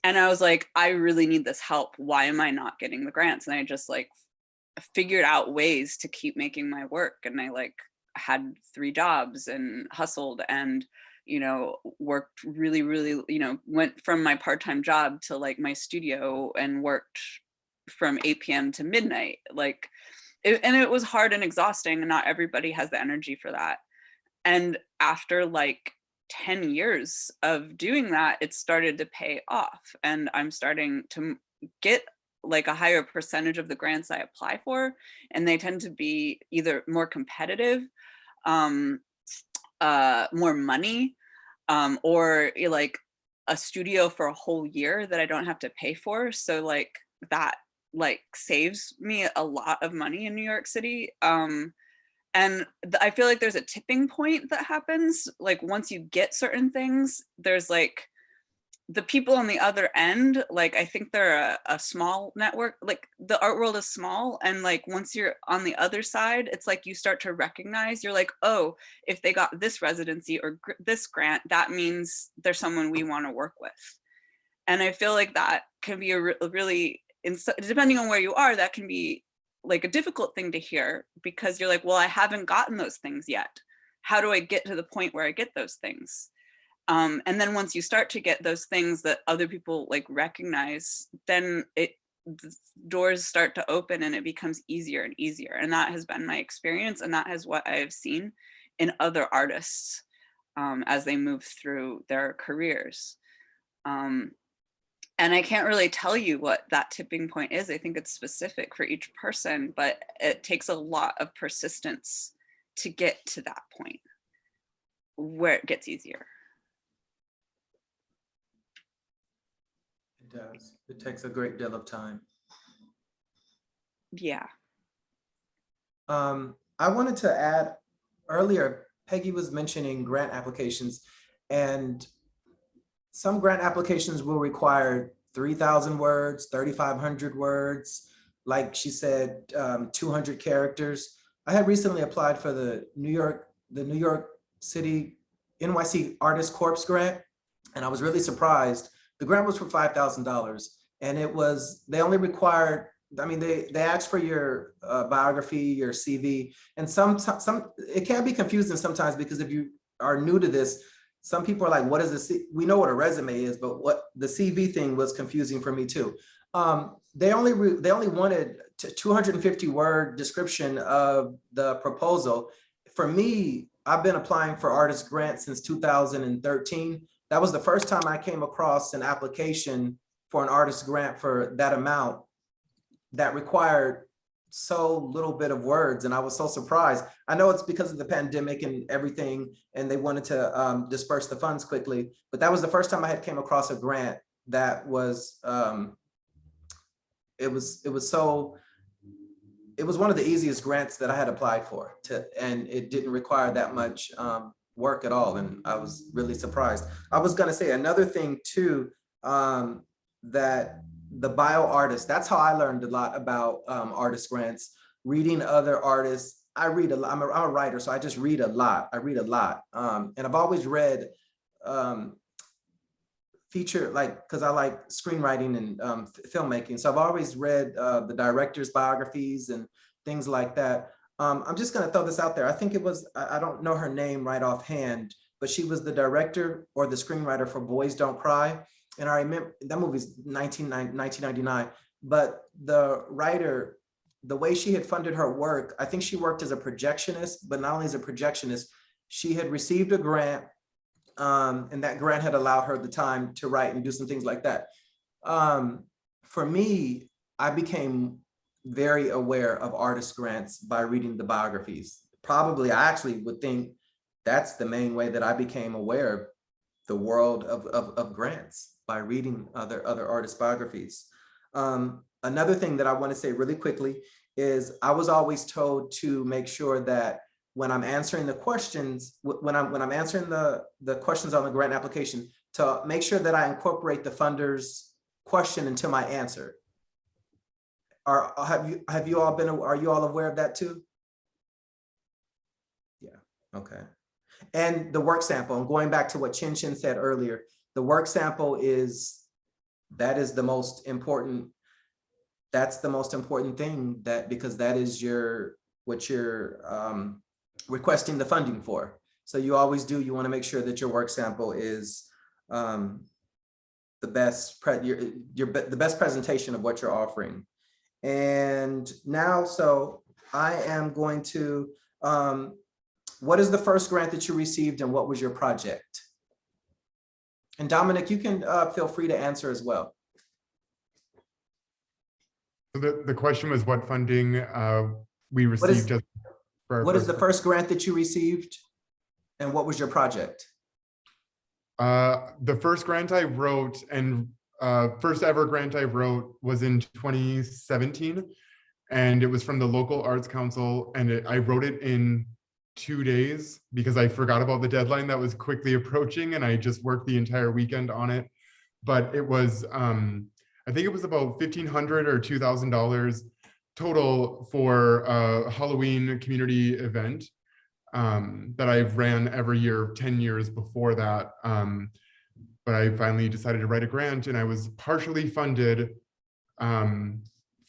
And I was like, I really need this help. Why am I not getting the grants? And I just like figured out ways to keep making my work. And I like had 3 jobs and hustled and, you know, worked really, you know, went from my part-time job to like my studio and worked from 8 p.m. to midnight. Like, and it was hard and exhausting, and not everybody has the energy for that. And after like 10 years of doing that, it started to pay off, and I'm starting to get like a higher percentage of the grants I apply for, and they tend to be either more competitive, more money, or like a studio for a whole year that I don't have to pay for. So like that like saves me a lot of money in New York City. And I feel like there's a tipping point that happens. Like once you get certain things, there's like the people on the other end, like I think they're a small network, like the art world is small. And like once you're on the other side, it's like you start to recognize, you're like, oh, if they got this residency or this grant, that means there's someone we want to work with. And I feel like that can be a really, depending on where you are, that can be like a difficult thing to hear, because you're like, well, I haven't gotten those things yet. How do I get to the point where I get those things? And then once you start to get those things that other people like recognize, then the doors start to open and it becomes easier and easier. And that has been my experience. And that is what I have seen in other artists as they move through their careers. And I can't really tell you what that tipping point is. I think it's specific for each person, but it takes a lot of persistence to get to that point where it gets easier. does. It takes a great deal of time. Yeah. I wanted to add earlier, Peggy was mentioning grant applications, and some grant applications will require 3,000 words, 3,500 words, like she said, 200 characters. I had recently applied for the New York City NYC Artist Corps grant, and I was really surprised. The grant was for $5,000, and they only required, I mean, they asked for your biography, your CV, and some it can be confusing sometimes, because if you are new to this, some people are like, what is the we know what a resume is, but what the CV thing was confusing for me too. They only wanted 250 word description of the proposal. For me, I've been applying for artist grants since 2013. That was the first time I came across an application for an artist grant for that amount that required so little bit of words, and I was so surprised. I know it's because of the pandemic and everything, and they wanted to disperse the funds quickly, but that was the first time I had came across a grant that was, it was one of the easiest grants that I had applied for, and it didn't require that much work at all, and I was really surprised. I was gonna say another thing too, that the bio artist, that's how I learned a lot about artist grants, reading other artists. I read a lot, I'm a writer, so I just read a lot. I read a lot. And I've always read feature, like, because I like screenwriting and filmmaking. So I've always read the director's biographies and things like that. I'm just gonna throw this out there. I think it was, I don't know her name right offhand, but she was the director or the screenwriter for Boys Don't Cry. And I remember that movie's 1999, but the writer, the way she had funded her work, I think she worked as a projectionist, but not only as a projectionist, she had received a grant, and that grant had allowed her the time to write and do some things like that. For me, I became very aware of artist grants by reading the biographies. Probably, I actually would think that's the main way that I became aware of the world of grants, by reading other artist biographies. Another thing that I want to say really quickly is I was always told to make sure that when I'm answering the questions, when I'm answering the questions on the grant application, to make sure that I incorporate the funder's question into my answer. Are you all aware of that too? Yeah, okay. And the work sample, and going back to what Chin Chin said earlier, the work sample is the most important. That's the most important thing, because that is what you're requesting the funding for. So you always do, you want to make sure that your work sample is the best presentation of what you're offering. And now, so I am going to, what is the first grant that you received and what was your project? And Dominic, you can feel free to answer as well. The question was what funding we received. What is the first grant that you received and what was your project? The first grant I wrote, and first ever grant I wrote, was in 2017, and it was from the local arts council, and I wrote it in 2 days because I forgot about the deadline that was quickly approaching, and I just worked the entire weekend on it. But it was, I think it was about $1,500 or $2,000 total for a Halloween community event that I've ran every year, 10 years before that. But I finally decided to write a grant, and I was partially funded.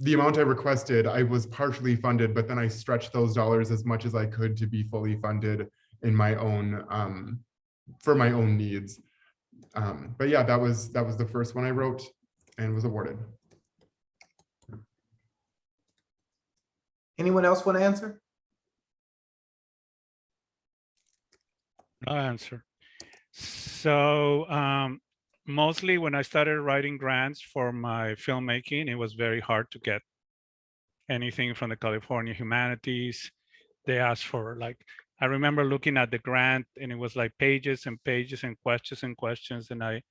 The amount I requested, I was partially funded, but then I stretched those dollars as much as I could to be fully funded in my own, for my own needs. But yeah, that was the first one I wrote and was awarded. Anyone else want to answer? I'll answer. So mostly when I started writing grants for my filmmaking, it was very hard to get anything from the California Humanities. They asked for, like, I remember looking at the grant and it was like pages and pages and questions. And I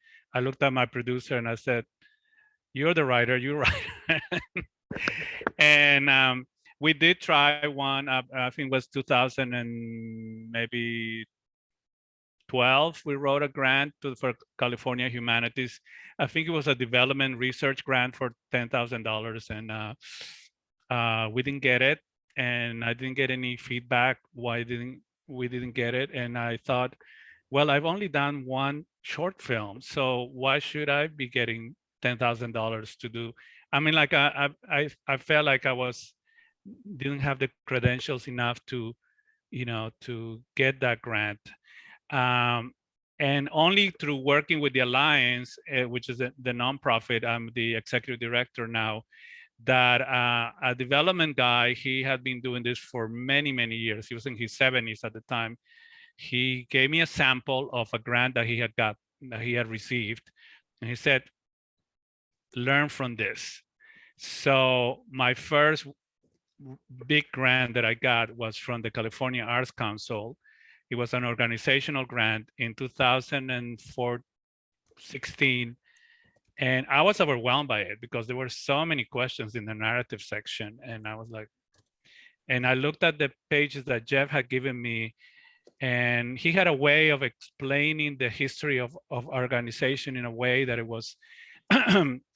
looked at my producer and I said, you're the writer, you're right. And we did try one, I think it was 2000 and maybe 12, we wrote a grant for California Humanities. I think it was a development research grant for $10,000, and we didn't get it. And I didn't get any feedback why we didn't get it. And I thought, well, I've only done one short film, so why should I be getting $10,000 to do? I mean, like I felt like I didn't have the credentials enough to, to get that grant. And only through working with the Alliance, which is the nonprofit, I'm the executive director now, that a development guy, he had been doing this for many, many years. He was in his 70s at the time. He gave me a sample of a grant that he had received. And he said, learn from this. So my first big grant that I got was from the California Arts Council. It was an organizational grant in 2016. And I was overwhelmed by it because there were so many questions in the narrative section. And I was like, and I looked at the pages that Jeff had given me, and he had a way of explaining the history of organization in a way that it was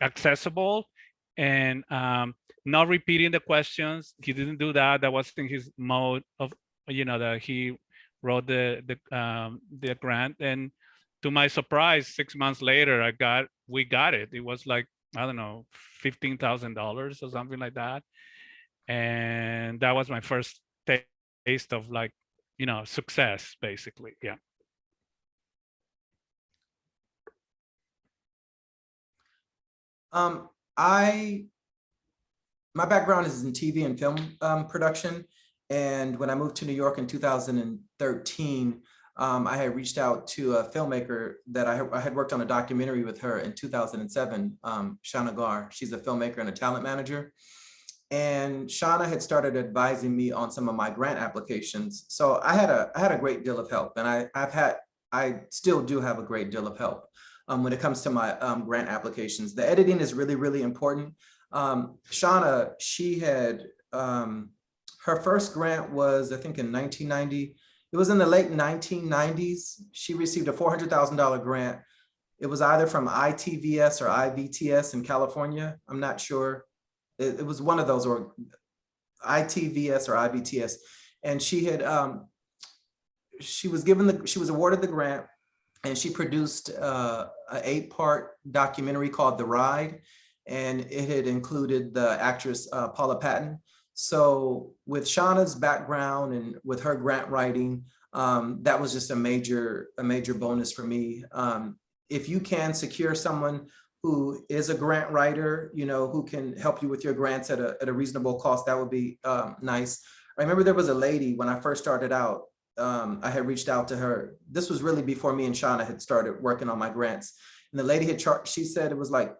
accessible and not repeating the questions. He didn't do that. That wasn't his mode of, that he wrote the grant. And to my surprise, 6 months later, we got it. It was like, I don't know, $15,000 or something like that. And that was my first taste of like, success, basically. Yeah. My background is in TV and film production. And when I moved to New York in 2013, I had reached out to a filmmaker that I had worked on a documentary with her in 2007, Shaunagarr. She's a filmmaker and a talent manager. And Shauna had started advising me on some of my grant applications. So I had a great deal of help, and I still do have a great deal of help when it comes to my grant applications. The editing is really, really important. Shauna, she had, her first grant was, I think, in 1990. It was in the late 1990s. She received a $400,000 grant. It was either from ITVS or IVTS in California. I'm not sure. It was one of those, or ITVS or IVTS. And she had, she was awarded the grant, and she produced an 8-part documentary called The Ride. And it had included the actress Paula Patton. So with Shauna's background and with her grant writing, that was just a major bonus for me. If you can secure someone who is a grant writer, who can help you with your grants at a reasonable cost, that would be nice. I remember there was a lady when I first started out, I had reached out to her. This was really before me and Shauna had started working on my grants. And the lady had she said it was like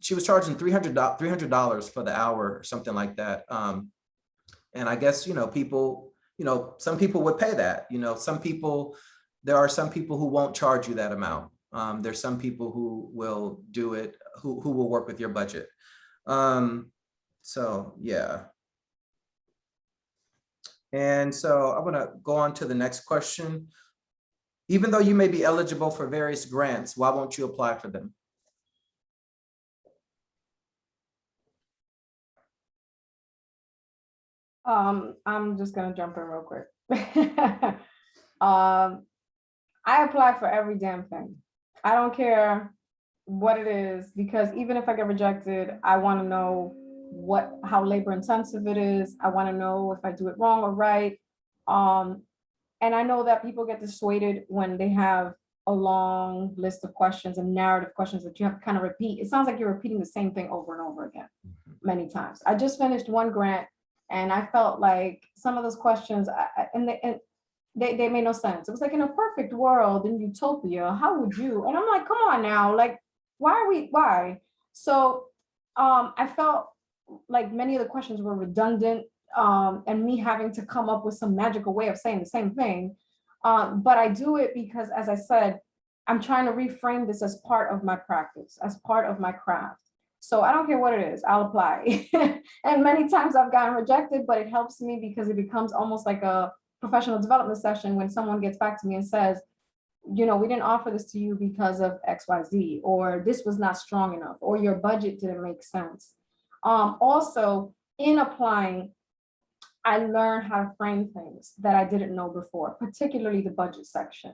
she was charging $300 for the hour or something like that. And I guess, people, some people would pay that, there are some people who won't charge you that amount. There's some people who will do it, who will work with your budget. So, yeah. And so I'm gonna go on to the next question. Even though you may be eligible for various grants, why won't you apply for them? I'm just gonna jump in real quick. I apply for every damn thing. I don't care what it is, because even if I get rejected, I want to know how labor intensive it is. I want to know if I do it wrong or right. And I know that people get dissuaded when they have a long list of questions and narrative questions that you have to kind of repeat. It sounds like you're repeating the same thing over and over again, many times. I just finished one grant, and I felt like some of those questions, they made no sense. It was like, in a perfect world, in utopia, how would you? And I'm like, come on now, like, why? So I felt like many of the questions were redundant, and me having to come up with some magical way of saying the same thing. But I do it because, as I said, I'm trying to reframe this as part of my practice, as part of my craft. So I don't care what it is, I'll apply. And many times I've gotten rejected, but it helps me because it becomes almost like a professional development session when someone gets back to me and says, you know, we didn't offer this to you because of XYZ, or this was not strong enough, or your budget didn't make sense. Also, in applying, I learned how to frame things that I didn't know before, particularly the budget section.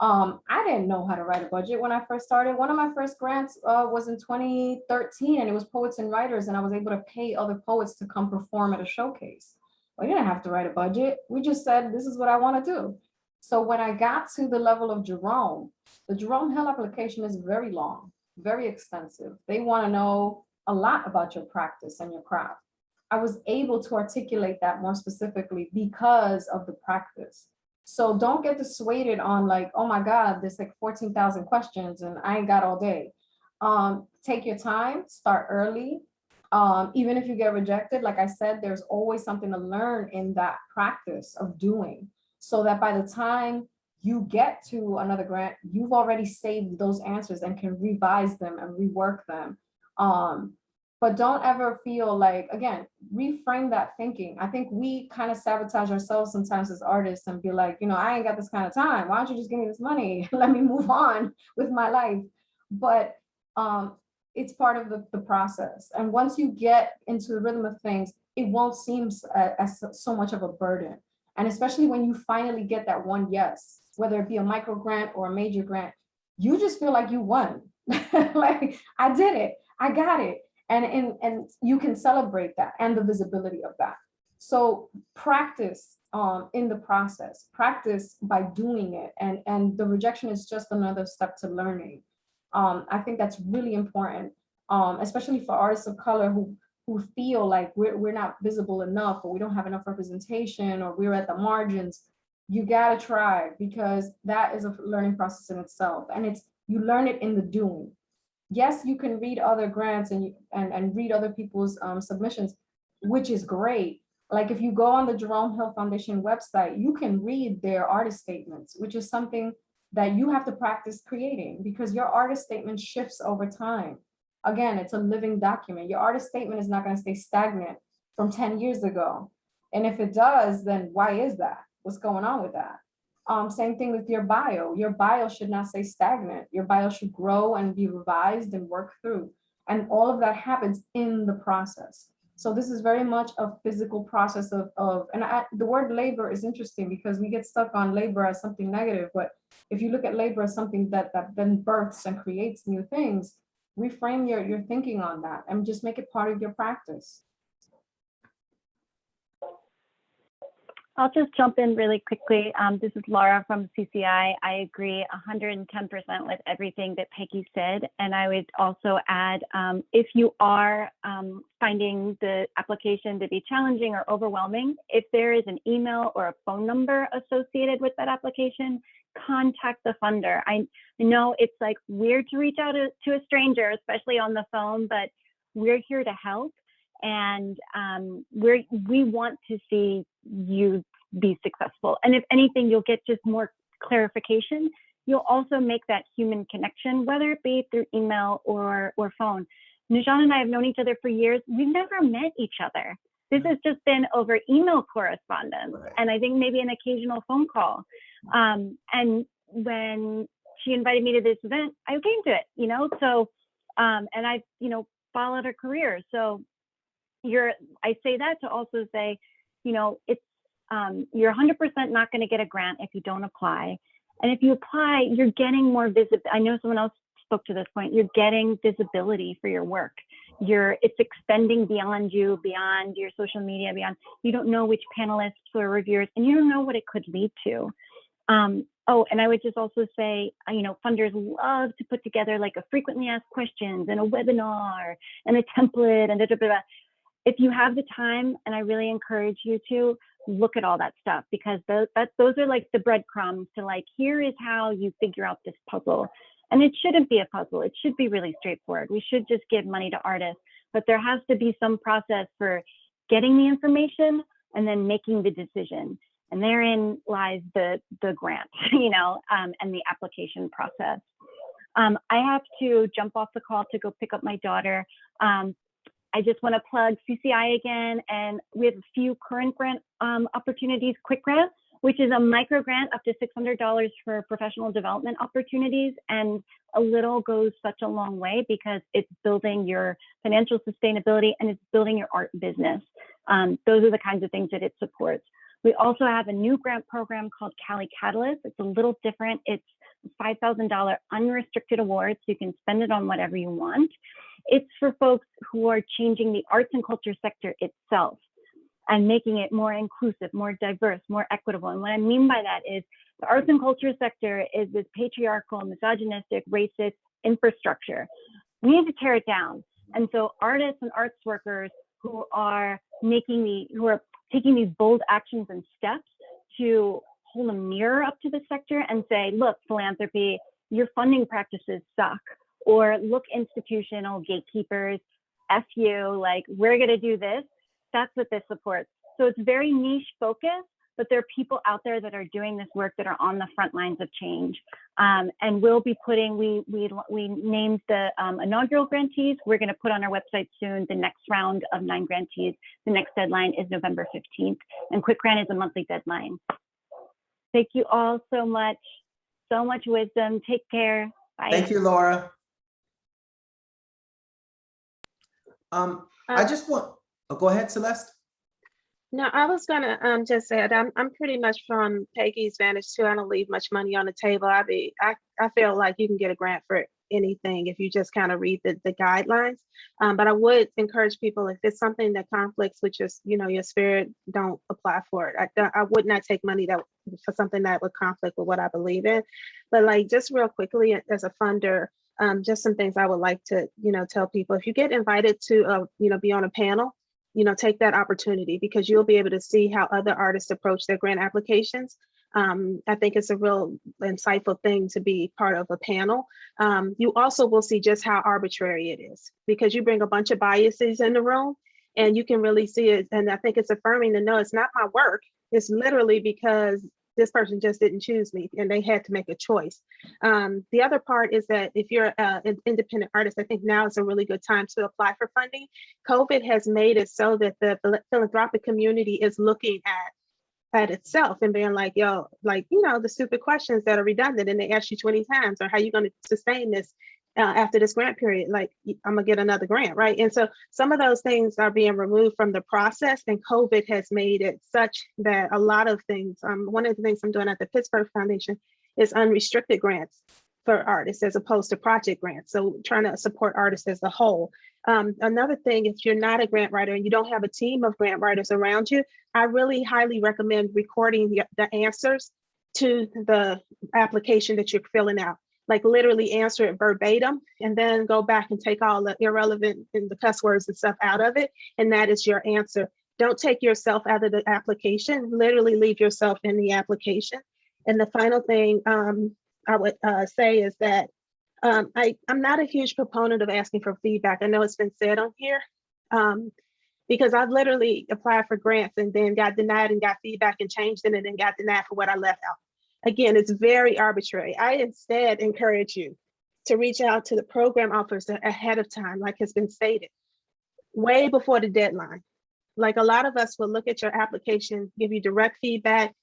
I didn't know how to write a budget when I first started. One of my first grants was in 2013, and it was poets and writers, and I was able to pay other poets to come perform at a showcase. We didn't have to write a budget. We just said, this is what I want to do. So when I got to the level of Jerome, the Jerome Hill application is very long, very extensive. They want to know a lot about your practice and your craft. I was able to articulate that more specifically because of the practice. So don't get dissuaded on like, oh my God, there's like 14,000 questions and I ain't got all day. Take your time, start early. Even if you get rejected, like I said, there's always something to learn in that practice of doing, so that by the time you get to another grant, you've already saved those answers and can revise them and rework them. But don't ever feel like, again, reframe that thinking. I think we kind of sabotage ourselves sometimes as artists and be like, you know, I ain't got this kind of time. Why don't you just give me this money? Let me move on with my life. But it's part of the process. And once you get into the rhythm of things, it won't seem as so much of a burden. And especially when you finally get that one yes, whether it be a micro grant or a major grant, you just feel like you won. Like, I did it, I got it. And you can celebrate that and the visibility of that. So practice in the process, practice by doing it. And the rejection is just another step to learning. I think that's really important, especially for artists of color who feel like we're not visible enough, or we don't have enough representation, or we're at the margins. You gotta try, because that is a learning process in itself. And you learn it in the doing. Yes, you can read other grants and read other people's submissions, which is great. Like if you go on the Jerome Hill Foundation website, you can read their artist statements, which is something that you have to practice creating, because your artist statement shifts over time. Again, it's a living document. Your artist statement is not going to stay stagnant from 10 years ago. And if it does, then why is that? What's going on with that? Same thing with your bio. Your bio should not stay stagnant. Your bio should grow and be revised and worked through. And all of that happens in the process. So this is very much a physical process the word labor is interesting, because we get stuck on labor as something negative. But if you look at labor as something that then births and creates new things, reframe your thinking on that and just make it part of your practice. I'll just jump in really quickly. This is Laura from CCI. I agree 110% with everything that Peggy said. And I would also add, if you are finding the application to be challenging or overwhelming, if there is an email or a phone number associated with that application, contact the funder. I know it's like weird to reach out to a stranger, especially on the phone, but we're here to help. And we want to see you be successful. And if anything, you'll get just more clarification. You'll also make that human connection, whether it be through email or phone. Nashan and I have known each other for years. We've never met each other. This has just been over email correspondence, and I think maybe an occasional phone call. And when she invited me to this event, I came to it, so, and I've, followed her career. So I say that to also say, it's, you're 100% not going to get a grant if you don't apply. And if you apply, you're getting more visibility. I know someone else spoke to this point. You're getting visibility for your work. It's extending beyond you, beyond your social media, beyond, you don't know which panelists or reviewers, and you don't know what it could lead to. And I would just also say, funders love to put together like a frequently asked questions and a webinar and a template and If you have the time, and I really encourage you to look at all that stuff, because those are like the breadcrumbs to like, here is how you figure out this puzzle. And it shouldn't be a puzzle. It should be really straightforward. We should just give money to artists, but there has to be some process for getting the information and then making the decision. And therein lies the grant, and the application process. I have to jump off the call to go pick up my daughter. I just want to plug CCI again, and we have a few current grant opportunities. Quick Grant, which is a micro grant up to $600 for professional development opportunities, and a little goes such a long way because it's building your financial sustainability and it's building your art business. Those are the kinds of things that it supports. We also have a new grant program called Cali Catalyst. It's a little different. It's a $5,000 unrestricted award, so you can spend it on whatever you want. It's for folks who are changing the arts and culture sector itself and making it more inclusive, more diverse, more equitable. And what I mean by that is the arts and culture sector is this patriarchal, misogynistic, racist infrastructure. We need to tear it down. And so artists and arts workers who are taking these bold actions and steps to hold a mirror up to the sector and say, look, philanthropy, your funding practices suck. Or look, institutional gatekeepers, F you, like, we're gonna do this. That's what this supports. So it's very niche focused, but there are people out there that are doing this work that are on the front lines of change. And we'll be putting, we named the inaugural grantees. We're gonna put on our website soon the next round of 9 grantees. The next deadline is November 15th, and Quick Grant is a monthly deadline. Thank you all so much wisdom. Take care. Bye. Thank you, Laura. I just want, oh, go ahead, Celeste. No, I was gonna just say that I'm pretty much from Peggy's vantage too. I don't leave much money on the table. I feel like you can get a grant for anything if you just kind of read the guidelines. But I would encourage people, if it's something that conflicts with your spirit, don't apply for it. I would not take money for something that would conflict with what I believe in. But like, just real quickly, as a funder, just some things I would like to tell people. If you get invited to be on a panel, take that opportunity, because you'll be able to see how other artists approach their grant applications. I think it's a real insightful thing to be part of a panel. You also will see just how arbitrary it is, because you bring a bunch of biases in the room and you can really see it. And I think it's affirming to know it's not my work. It's literally because this person just didn't choose me and they had to make a choice. The other part is that if you're an independent artist, I think now is a really good time to apply for funding. COVID has made it so that the philanthropic community is looking at itself and being like, yo, like, the stupid questions that are redundant and they ask you 20 times, or how are you going to sustain this after this grant period? Like, I'm gonna get another grant, right? And so some of those things are being removed from the process, and COVID has made it such that a lot of things, one of the things I'm doing at the Pittsburgh Foundation is unrestricted grants for artists as opposed to project grants. So trying to support artists as a whole. Another thing, if you're not a grant writer and you don't have a team of grant writers around you, I really highly recommend recording the answers to the application that you're filling out. Like, literally answer it verbatim and then go back and take all the irrelevant and the cuss words and stuff out of it. And that is your answer. Don't take yourself out of the application, literally leave yourself in the application. And the final thing I would say is that I'm not a huge proponent of asking for feedback. I know it's been said on here, because I've literally applied for grants and then got denied and got feedback and changed it and then got denied for what I left out. Again, it's very arbitrary. I instead encourage you to reach out to the program officer ahead of time, like has been stated, way before the deadline. Like, a lot of us will look at your application, give you direct feedback,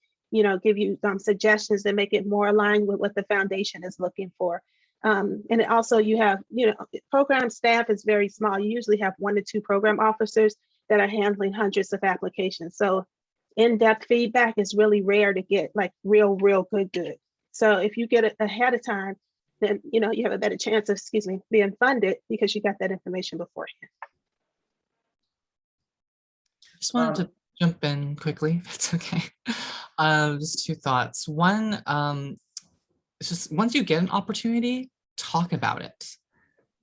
give you suggestions that make it more aligned with what the foundation is looking for. And it also, you have, program staff is very small. You usually have 1 to 2 program officers that are handling hundreds of applications. So in-depth feedback is really rare to get, like real good. So if you get it ahead of time, then you have a better chance of, being funded because you got that information beforehand. Just wanted to jump in quickly, if it's okay. Just 2 thoughts. One, it's just, once you get an opportunity, talk about it.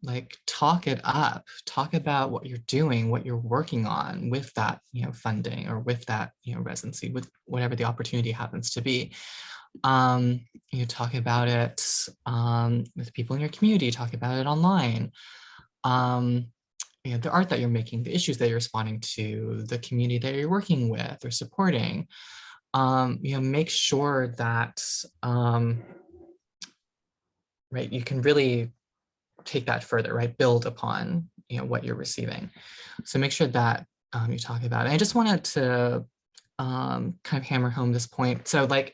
Like, talk it up, talk about what you're doing, what you're working on with that, funding, or with that, residency, with whatever the opportunity happens to be. You talk about it with people in your community, talk about it online. The art that you're making, the issues that you're responding to, the community that you're working with or supporting. Make sure that right, you can really take that further, right? Build upon, what you're receiving. So make sure that you talk about it. I just wanted to kind of hammer home this point. So like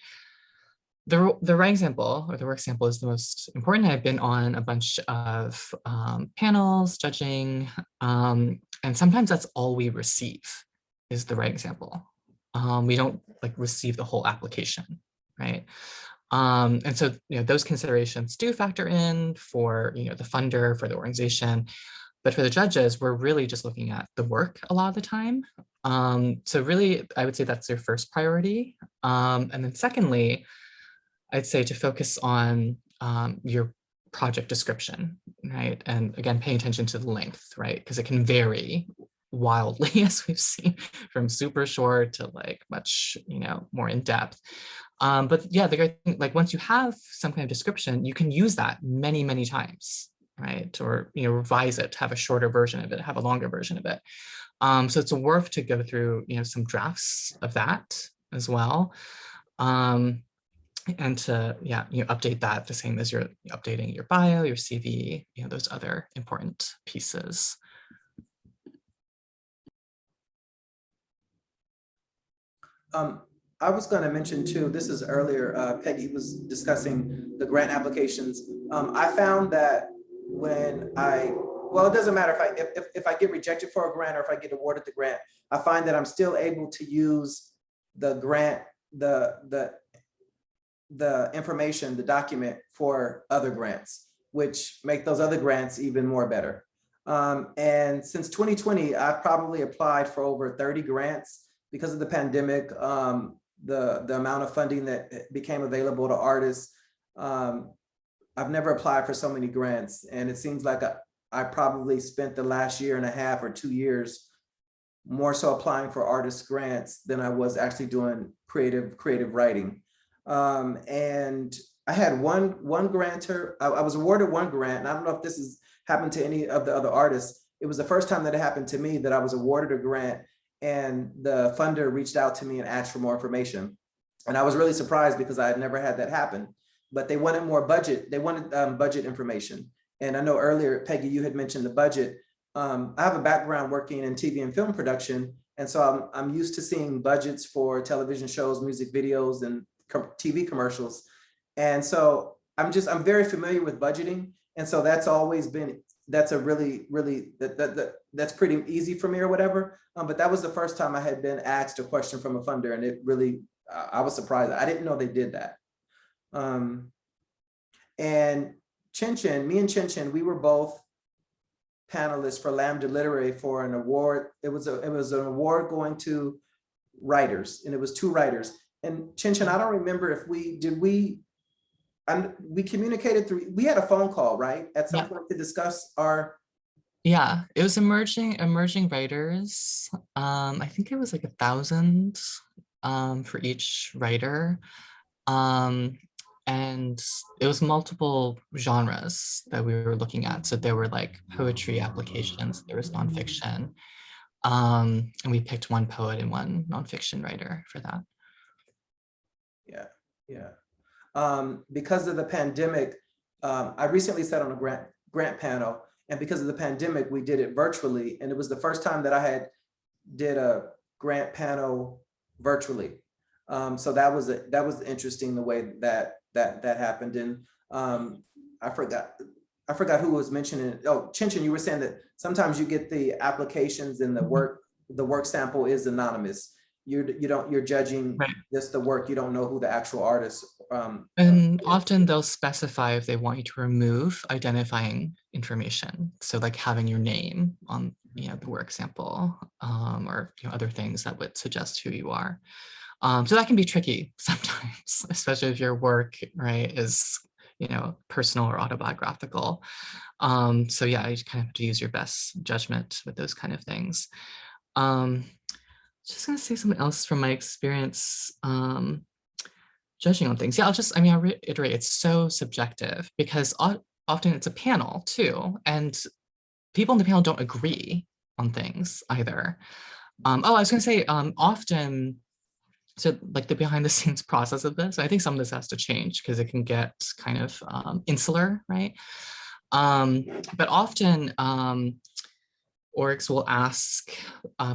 the writing sample or the work sample is the most important. I've been on a bunch of panels, judging, and sometimes that's all we receive is the writing sample. We don't like receive the whole application, right? And so, those considerations do factor in for, the funder, for the organization, but for the judges, we're really just looking at the work a lot of the time. So really, I would say that's their first priority. And then secondly, I'd say to focus on your project description, right? And again, paying attention to the length, right? Because it can vary wildly, as we've seen, from super short to like much, more in depth. But yeah, the great thing, like once you have some kind of description, you can use that many, many times, right? Or, revise it, have a shorter version of it, have a longer version of it. So it's worth to go through, some drafts of that as well. And to, update that the same as you're updating your bio, your CV, those other important pieces. I was going to mention too, this is earlier, Peggy was discussing the grant applications. I found that when well, it doesn't matter if I get rejected for a grant or if I get awarded the grant, I find that I'm still able to use the grant, the information, the document for other grants, which make those other grants even more better. And since 2020, I've probably applied for over 30 grants. Because of the pandemic, the amount of funding that became available to artists, I've never applied for so many grants. And it seems like I probably spent the last year and a half or 2 years more so applying for artist grants than I was actually doing creative writing. And I had one grantor, I was awarded one grant, and I don't know if this has happened to any of the other artists. It was the first time that it happened to me that I was awarded a grant and the funder reached out to me and asked for more information. And I was really surprised because I had never had that happen, but they wanted more budget. They wanted budget information. And I know earlier, Peggy, you had mentioned the budget. I have a background working in TV and film production. And so I'm used to seeing budgets for television shows, music videos, and TV commercials. And so I'm very familiar with budgeting. And so that's always been, that's pretty easy for me or whatever. But that was the first time I had been asked a question from a funder, and it really, I was surprised. I didn't know they did that. And me and Chin, we were both panelists for Lambda Literary for an award. It was an award going to writers, and it was 2 writers. And Chin, I don't remember if we communicated through, we had a phone call, right? At some point to discuss our. Yeah, it was emerging writers. I think it was like 1,000 for each writer. And it was multiple genres that we were looking at. So there were like poetry applications, there was nonfiction. And we picked one poet and one nonfiction writer for that. Yeah. Because of the pandemic, I recently sat on a grant panel, and because of the pandemic, we did it virtually. And it was the first time that I did a grant panel virtually. So that was interesting, the way that happened. And I forgot who was mentioning. Oh, Chin, you were saying that sometimes you get the applications and the work sample is anonymous. You're judging just the work. You don't know who the actual artist. And often they'll specify if they want you to remove identifying information. So like having your name on the work sample, or other things that would suggest who you are. So that can be tricky sometimes, especially if your work, right, is personal or autobiographical. So yeah, you kind of have to use your best judgment with those kind of things. Just gonna say something else from my experience judging on things. Yeah, I'll reiterate, it's so subjective because often it's a panel too, and people in the panel don't agree on things either. I was gonna say often so like the behind the scenes process of this, I think some of this has to change because it can get kind of insular, right? But often orgs will ask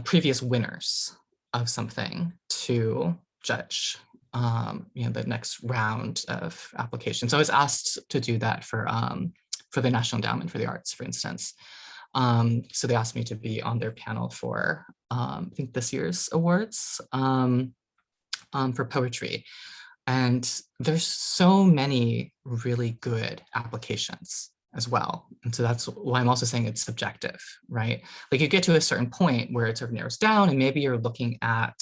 previous winners of something to judge the next round of applications. So I was asked to do that for the National Endowment for the Arts, for instance. So they asked me to be on their panel for I think this year's awards for poetry. And there's so many really good applications as well. And so that's why I'm also saying it's subjective, right? Like you get to a certain point where it sort of narrows down and maybe you're looking at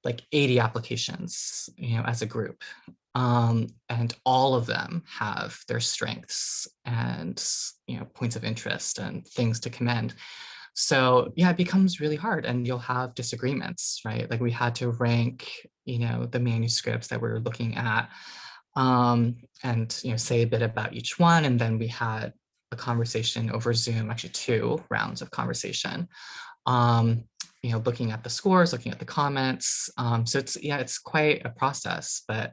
like 80 applications, as a group. And all of them have their strengths and, points of interest and things to commend. So yeah, it becomes really hard and you'll have disagreements, right? Like we had to rank, the manuscripts that we're looking at and, say a bit about each one. And then we had a conversation over Zoom, actually 2 rounds of conversation, looking at the scores, looking at the comments. So it's quite a process, but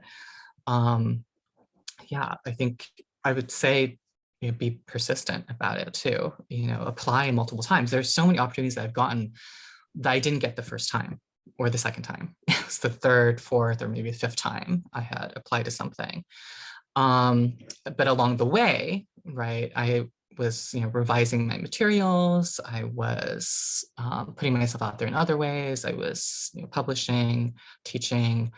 yeah, I think I would say, be persistent about it too, apply multiple times. There's so many opportunities that I've gotten that I didn't get the first time or the second time. It's the third, fourth, or maybe 5th time I had applied to something. But along the way, right, I was, revising my materials. I was putting myself out there in other ways. I was, publishing, teaching,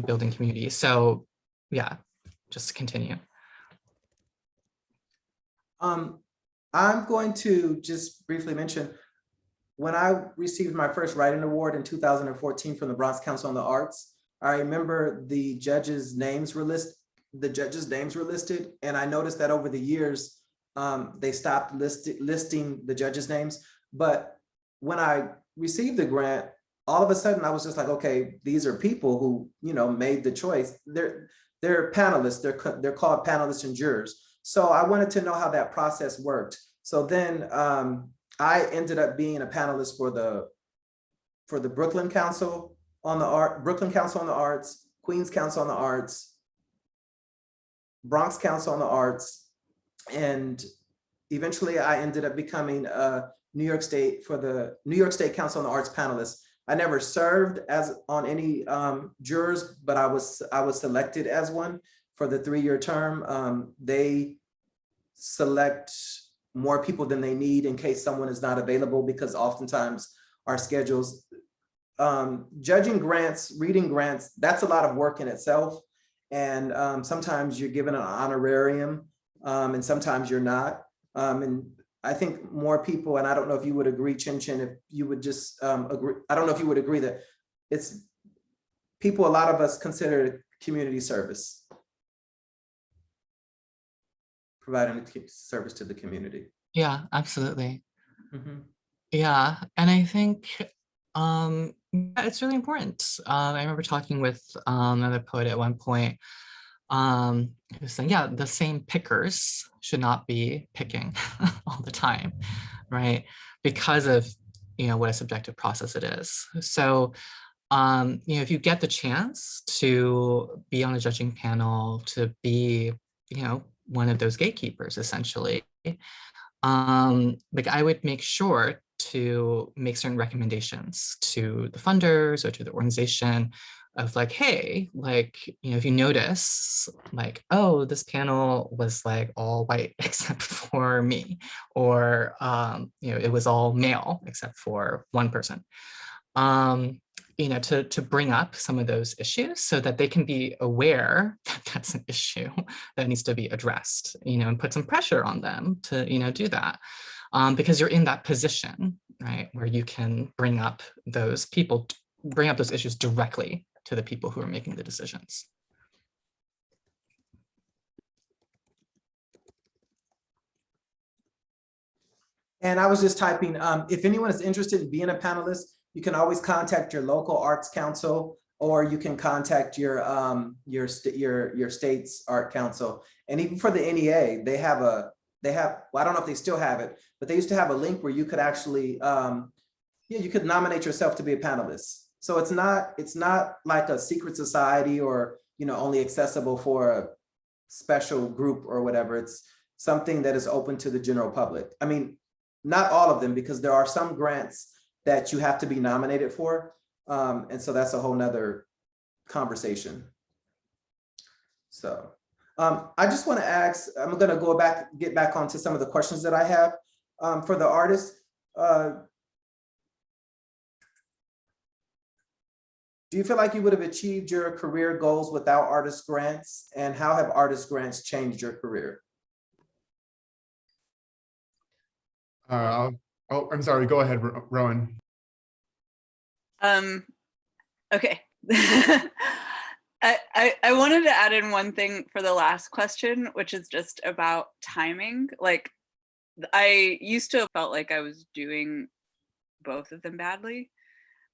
building community. So yeah, just continue. I'm going to just briefly mention, when I received my first writing award in 2014 from the Bronx Council on the Arts, I remember the judges' names were listed. And I noticed that over the years, they stopped listing the judges' names. But when I received the grant, all of a sudden I was just like, okay, these are people who, made the choice. They're panelists. They're called panelists and jurors. So I wanted to know how that process worked. So then I ended up being a panelist for the Brooklyn Council on the Arts, Queens Council on the Arts, Bronx Council on the Arts, and eventually I ended up becoming a New York State Council on the Arts panelist. I never served on any jurors, but I was selected as one for the 3-year term. They select more people than they need in case someone is not available, because oftentimes our schedules, judging grants, reading grants, that's a lot of work in itself. And sometimes you're given an honorarium and sometimes you're not. And I think more people, and I don't know if you would agree, Chin Chin, if you would just agree, I don't know if you would agree that it's people, a lot of us consider it community service, providing service to the community. Yeah, absolutely. Mm-hmm. Yeah, and I think it's really important. I remember talking with another poet at one point who was saying, yeah, the same pickers should not be picking all the time, right? Because of, what a subjective process it is. So, if you get the chance to be on a judging panel, to be, one of those gatekeepers, essentially, like I would make sure to make certain recommendations to the funders or to the organization of like, hey, like, if you notice, like, oh, this panel was like all white except for me, or, it was all male except for one person, to bring up some of those issues so that they can be aware that that's an issue that needs to be addressed, and put some pressure on them to, do that. Because you're in that position, right, where you can bring up those issues directly to the people who are making the decisions. And I was just typing, if anyone is interested in being a panelist, you can always contact your local arts council, or you can contact your state's art council. And even for the NEA, they have, well, I don't know if they still have it, but they used to have a link where you could actually, you could nominate yourself to be a panelist. So it's not like a secret society or, only accessible for a special group or whatever. It's something that is open to the general public. I mean, not all of them, because there are some grants that you have to be nominated for. And so that's a whole nother conversation. So I just want to ask, I'm going to get back onto some of the questions that I have for the artists. Do you feel like you would have achieved your career goals without artist grants? And how have artist grants changed your career? I'm sorry, go ahead, Rowan. Okay. I wanted to add in one thing for the last question, which is just about timing. Like, I used to have felt like I was doing both of them badly,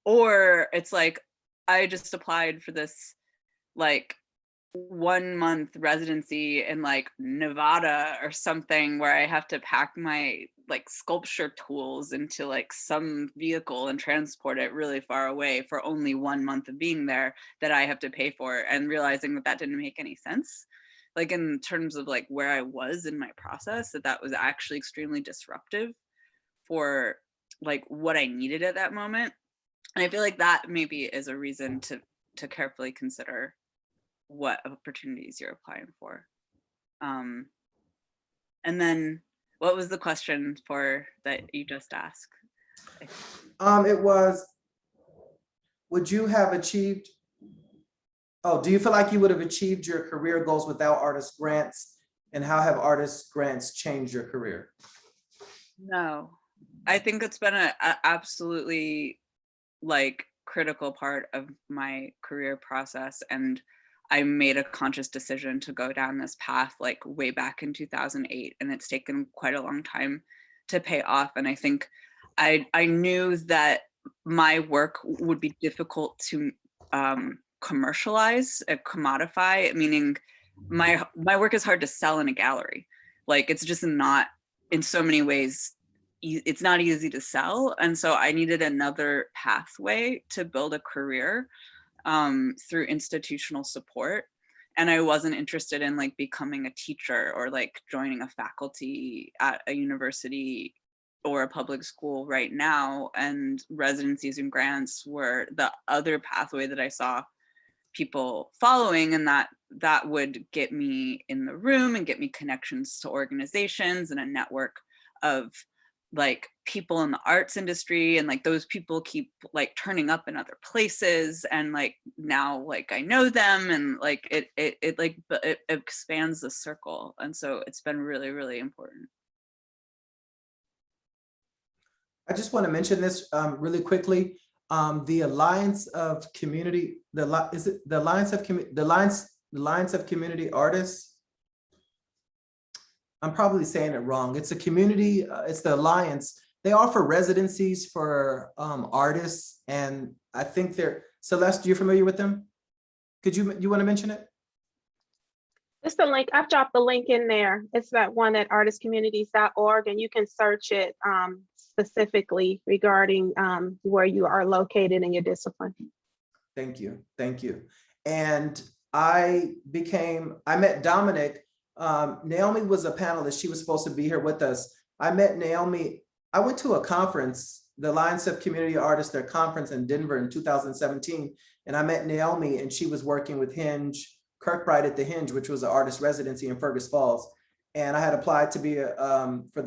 or it's like I just applied for this like 1 month residency in like Nevada or something, where I have to pack my like sculpture tools into like some vehicle and transport it really far away for only 1 month of being there that I have to pay for, and realizing that that didn't make any sense, like in terms of like where I was in my process, that was actually extremely disruptive for like what I needed at that moment. And I feel like that maybe is a reason to carefully consider what opportunities you're applying for. And then what was the question for that you just asked? It was, would you have achieved, do you feel like you would have achieved your career goals without artist grants? And how have artist grants changed your career? No, I think it's been a absolutely like critical part of my career process, and I made a conscious decision to go down this path like way back in 2008, and it's taken quite a long time to pay off. And I think I knew that my work would be difficult to commercialize, commodify, meaning my work is hard to sell in a gallery. Like, it's just not, in so many ways, it's not easy to sell. And so I needed another pathway to build a career through institutional support. And I wasn't interested in like becoming a teacher or like joining a faculty at a university or a public school right now. And residencies and grants were the other pathway that I saw people following, and that would get me in the room and get me connections to organizations and a network of like people in the arts industry, and like those people keep like turning up in other places, and like now like I know them, and like it expands the circle. And so it's been really, really important. I just want to mention this really quickly. The Alliance of Community, the Alliance of Community Artists. I'm probably saying it wrong. It's a community, it's the Alliance. They offer residencies for artists, and I think they're, Celeste, you're familiar with them? You want to mention it? It's the link, I've dropped the link in there. It's that one at artistcommunities.org, and you can search it specifically regarding where you are located in your discipline. Thank you, thank you. And I met Dominic. Naomi was a panelist. She was supposed to be here with us. I met Naomi. I went to a conference, the Alliance of Community Artists, their conference in Denver in 2017. And I met Naomi, and she was working with Hinge, Kirkbride at the Hinge, which was an artist residency in Fergus Falls. And I had applied to be for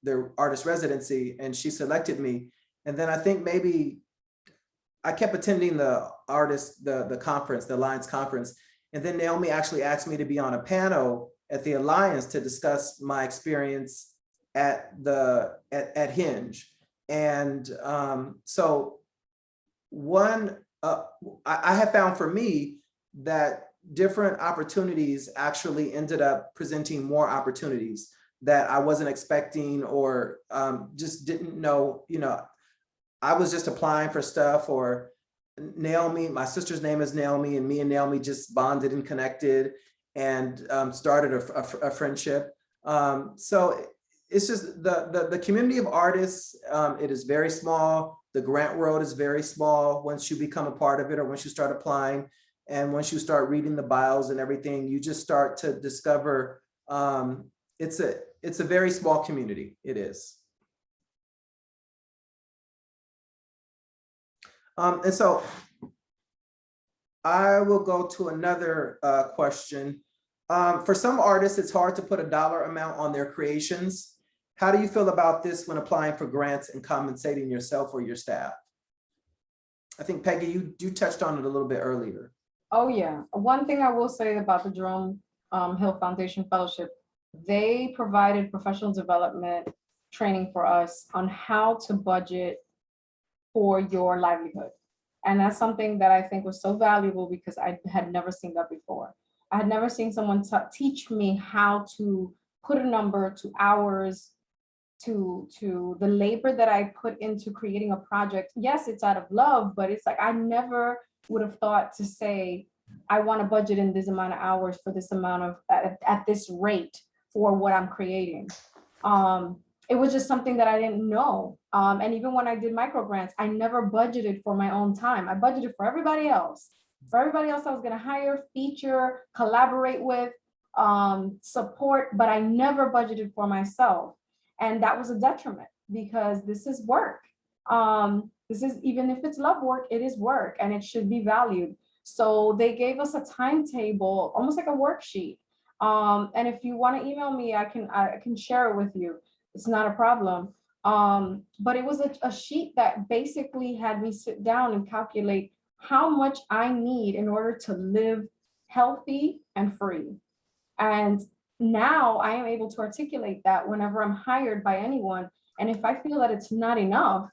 their artist residency, and she selected me. And then I think maybe I kept attending the conference, the Alliance conference. And then Naomi actually asked me to be on a panel at the Alliance to discuss my experience at Hinge. And so I have found for me that different opportunities actually ended up presenting more opportunities that I wasn't expecting, or just didn't know, I was just applying for stuff, or Naomi, my sister's name is Naomi, and me and Naomi just bonded and connected and started a friendship. So it's just the community of artists, it is very small. The grant world is very small once you become a part of it or once you start applying. And once you start reading the bios and everything, you just start to discover it's a very small community. It is. And so I will go to another question. For some artists, it's hard to put a dollar amount on their creations. How do you feel about this when applying for grants and compensating yourself or your staff? I think, Peggy, you touched on it a little bit earlier. Oh, yeah. One thing I will say about the Jerome Hill Foundation Fellowship, they provided professional development training for us on how to budget for your livelihood. And that's something that I think was so valuable because I had never seen that before. I had never seen someone teach me how to put a number to hours, to the labor that I put into creating a project. Yes, it's out of love, but it's like I never would have thought to say, I want to budget in this amount of hours for this amount of, at this rate for what I'm creating. It was just something that I didn't know. And even when I did micro grants, I never budgeted for my own time. I budgeted for everybody else. For everybody else I was going to hire, feature, collaborate with, support, but I never budgeted for myself. And that was a detriment because this is work. This is, even if it's love work, it is work and it should be valued. So they gave us a timetable, almost like a worksheet. And if you want to email me, I can share it with you. It's not a problem. But it was a sheet that basically had me sit down and calculate how much I need in order to live healthy and free. And now I am able to articulate that whenever I'm hired by anyone. And if I feel that it's not enough,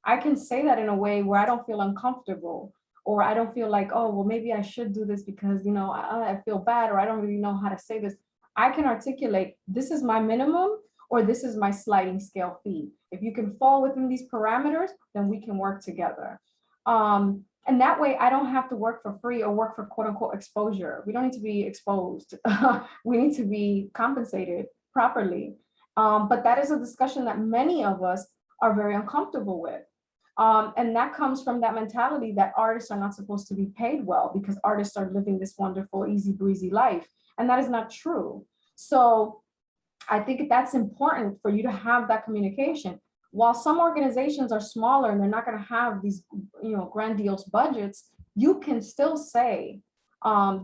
I can say that in a way where I don't feel uncomfortable, or I don't feel like, oh, well, maybe I should do this because, you know, I feel bad, or I don't really know how to say this. I can articulate, this is my minimum, or this is my sliding scale fee. If you can fall within these parameters, then we can work together. And that way I don't have to work for free or work for quote unquote exposure. We don't need to be exposed. We need to be compensated properly. But that is a discussion that many of us are very uncomfortable with. And that comes from that mentality that artists are not supposed to be paid well because artists are living this wonderful, easy breezy life. And that is not true. So I think that's important for you to have that communication. While some organizations are smaller and they're not going to have these, you know, grandiose budgets, you can still say,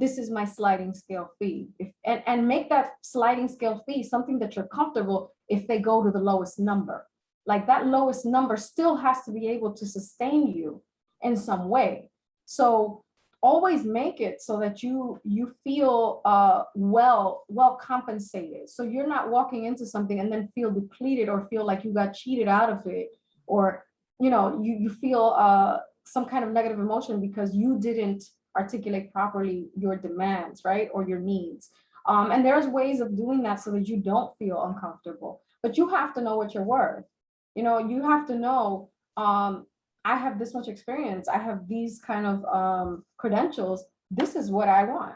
this is my sliding scale fee, and make that sliding scale fee something that you're comfortable if they go to the lowest number. Like that lowest number still has to be able to sustain you in some way. So always make it so that you feel well compensated. So you're not walking into something and then feel depleted or feel like you got cheated out of it, or you know, you feel some kind of negative emotion because you didn't articulate properly your demands, right, or your needs. And there's ways of doing that so that you don't feel uncomfortable, but you have to know what you're worth. You know, you have to know, I have this much experience. I have these kind of credentials. This is what I want.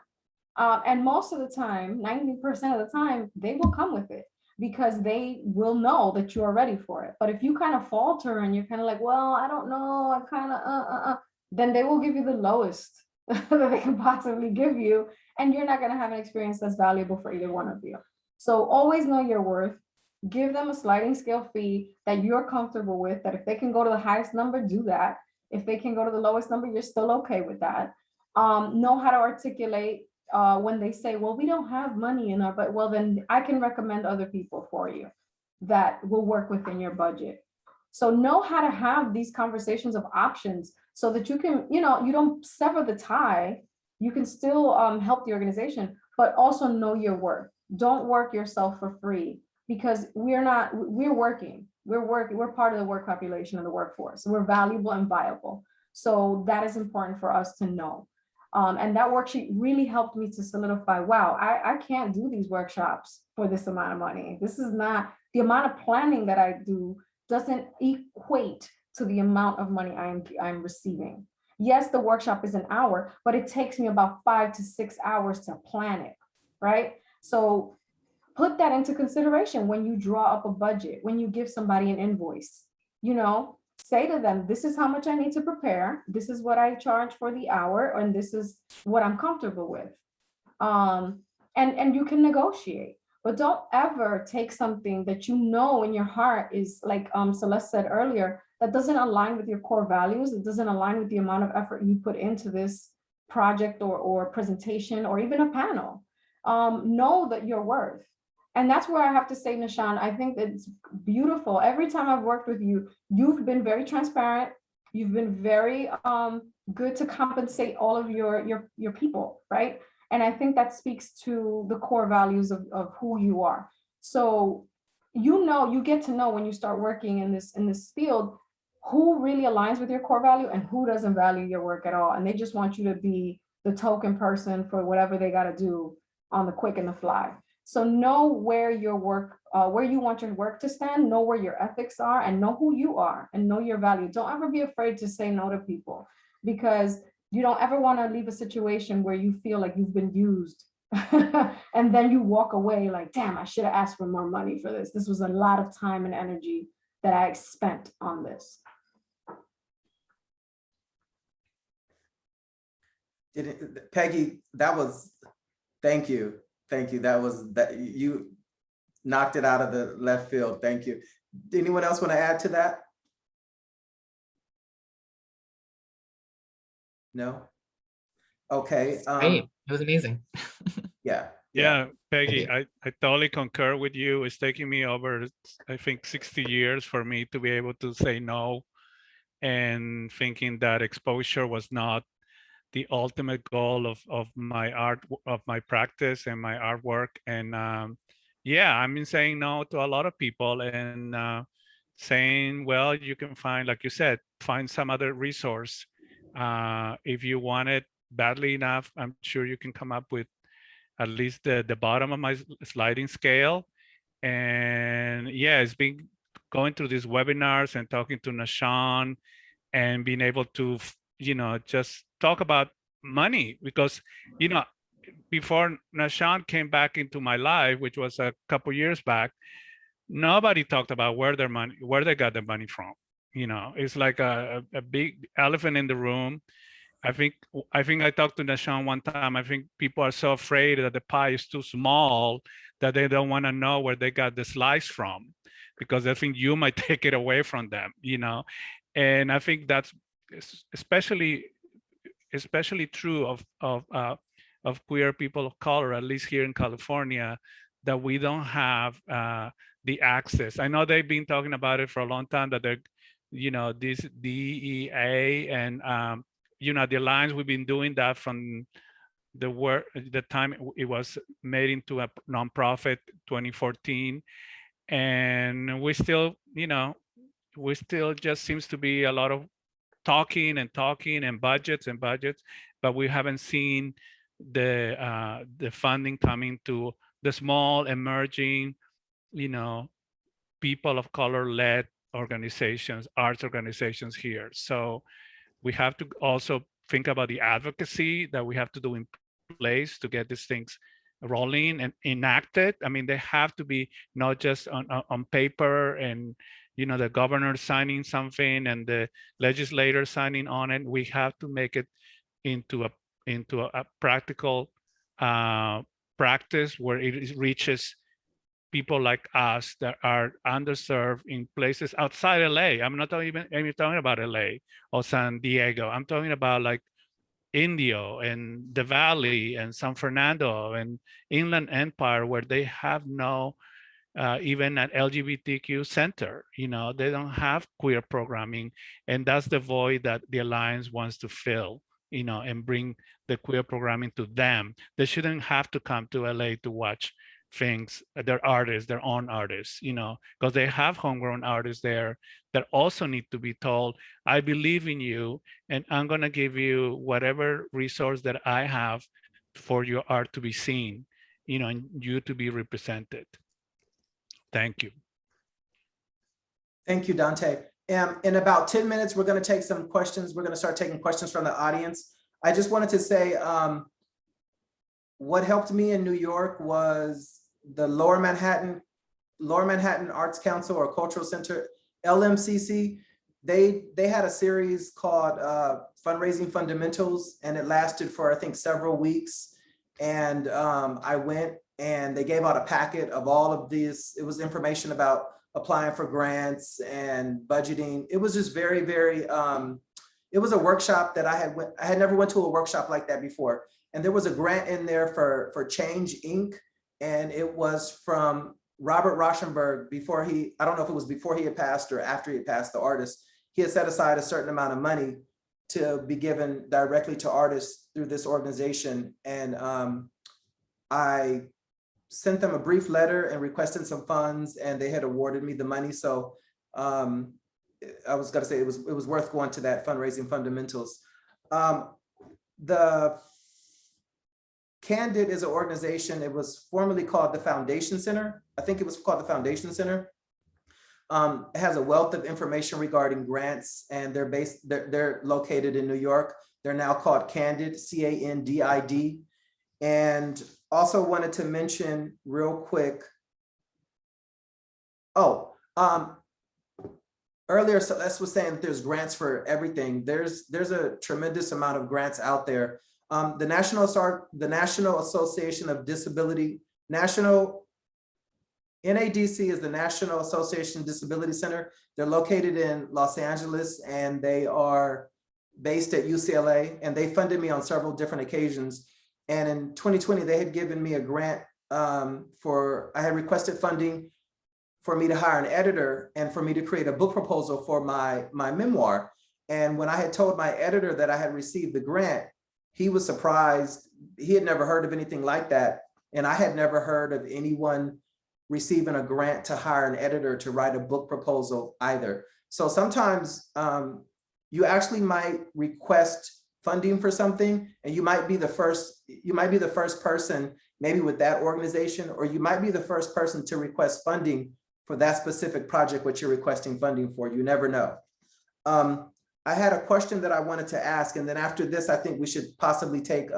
And most of the time, 90% of the time, they will come with it because they will know that you are ready for it. But if you kind of falter and you're kind of like, well, I don't know, I kind of, then they will give you the lowest that they can possibly give you. And you're not going to have an experience that's valuable for either one of you. So always know your worth. Give them a sliding scale fee that you're comfortable with, that if they can go to the highest number, do that. If they can go to the lowest number, you're still okay with that. Know how to articulate when they say, well, we don't have money in our, but well, then I can recommend other people for you that will work within your budget. So know how to have these conversations of options so that you can, you know, you don't sever the tie. You can still help the organization, but also know your worth. Don't work yourself for free. Because we're working, we're part of the work population of the workforce. We're valuable and viable. So that is important for us to know. And that worksheet really helped me to solidify, wow, I can't do these workshops for this amount of money. This is not, the amount of planning that I do doesn't equate to the amount of money I'm receiving. Yes, the workshop is an hour, but it takes me about 5 to 6 hours to plan it, right? So put that into consideration when you draw up a budget, when you give somebody an invoice. You know, say to them, this is how much I need to prepare. This is what I charge for the hour, and this is what I'm comfortable with. And you can negotiate, but don't ever take something that you know in your heart is like Celeste said earlier, that doesn't align with your core values. It doesn't align with the amount of effort you put into this project or presentation or even a panel. Know that you're worth. And that's where I have to say, Nahshon, I think it's beautiful. Every time I've worked with you, you've been very transparent. You've been very good to compensate all of your people, right? And I think that speaks to the core values of who you are. So, you get to know when you start working in this field, who really aligns with your core value and who doesn't value your work at all. And they just want you to be the token person for whatever they got to do on the quick and the fly. So know where your work, where you want your work to stand, know where your ethics are, and know who you are and know your value. Don't ever be afraid to say no to people, because you don't ever want to leave a situation where you feel like you've been used and then you walk away like, damn, I should have asked for more money for this. This was a lot of time and energy that I spent on this. Peggy, thank you. Thank you. You knocked it out of the left field. Thank you. Anyone else want to add to that? No? Okay. Great. It was amazing. Yeah. Peggy, I totally concur with you. It's taking me over, I think, 60 years for me to be able to say no, and thinking that exposure was not the ultimate goal of my art, of my practice and my artwork. And yeah, I've been saying no to a lot of people, and saying, well, you can find, like you said, find some other resource. If you want it badly enough, I'm sure you can come up with at least the bottom of my sliding scale. And yeah, it's been going through these webinars and talking to Nahshon and being able to, just talk about money, because, before Nahshon came back into my life, which was a couple years back, nobody talked about where they got their money from. It's like a big elephant in the room. I think I talked to Nahshon one time. I think people are so afraid that the pie is too small that they don't want to know where they got the slice from, because I think you might take it away from them, And I think that's especially true of queer people of color, at least here in California, that we don't have the access. I know they've been talking about it for a long time, that they're, this DEA and the Alliance, we've been doing that from the time it was made into a nonprofit, 2014, and we still just seems to be a lot of talking and budgets, but we haven't seen the funding coming to the small emerging, people of color led organizations, arts organizations here. So we have to also think about the advocacy that we have to do in place to get these things rolling and enacted. I mean, they have to be not just on paper and, the governor signing something and the legislator signing on it. We have to make it into a practical practice where it reaches people like us that are underserved in places outside LA. I'm not even talking about LA or San Diego. I'm talking about like Indio and the Valley and San Fernando and Inland Empire, where they have no even an LGBTQ center. They don't have queer programming, and that's the void that the Alliance wants to fill, and bring the queer programming to them. They shouldn't have to come to LA to watch things, their artists, their own artists, because they have homegrown artists there that also need to be told, I believe in you, and I'm going to give you whatever resource that I have for your art to be seen, and you to be represented. Thank you. Thank you, Dante. In about 10 minutes, we're going to take some questions. We're going to start taking questions from the audience. I just wanted to say, what helped me in New York was the Lower Manhattan Arts Council or Cultural Center, LMCC. they had a series called Fundraising Fundamentals, and it lasted for, I think, several weeks. And I went and they gave out a packet of all of these. It was information about applying for grants and budgeting. It was just very, very, it was a workshop that I had never went to a workshop like that before. And there was a grant in there for Change Inc. And it was from Robert Rauschenberg before I don't know if it was before he had passed or after he had passed, the artist. He had set aside a certain amount of money to be given directly to artists through this organization. And I sent them a brief letter and requested some funds, and they had awarded me the money. So I was gonna say it was worth going to that Fundraising Fundamentals. The Candid is an organization. It was formerly called the Foundation Center. I think it was called the Foundation Center. It has a wealth of information regarding grants, and they're located in New York. They're now called Candid, C-A-N-D-I-D. And also wanted to mention real quick. Earlier, Celeste was saying that there's grants for everything. There's a tremendous amount of grants out there. The National Association of Disability, NADC is the National Association Disability Center. They're located in Los Angeles, and they are based at UCLA, and they funded me on several different occasions. And in 2020, they had given me a grant I had requested funding for me to hire an editor and for me to create a book proposal for my memoir. And when I had told my editor that I had received the grant, he was surprised. He had never heard of anything like that. And I had never heard of anyone receiving a grant to hire an editor to write a book proposal either. So sometimes you actually might request funding for something, and you might be the first person maybe with that organization, or you might be the first person to request funding for that specific project which you're requesting funding for. You never know. I had a question that I wanted to ask, and then after this, I think we should possibly take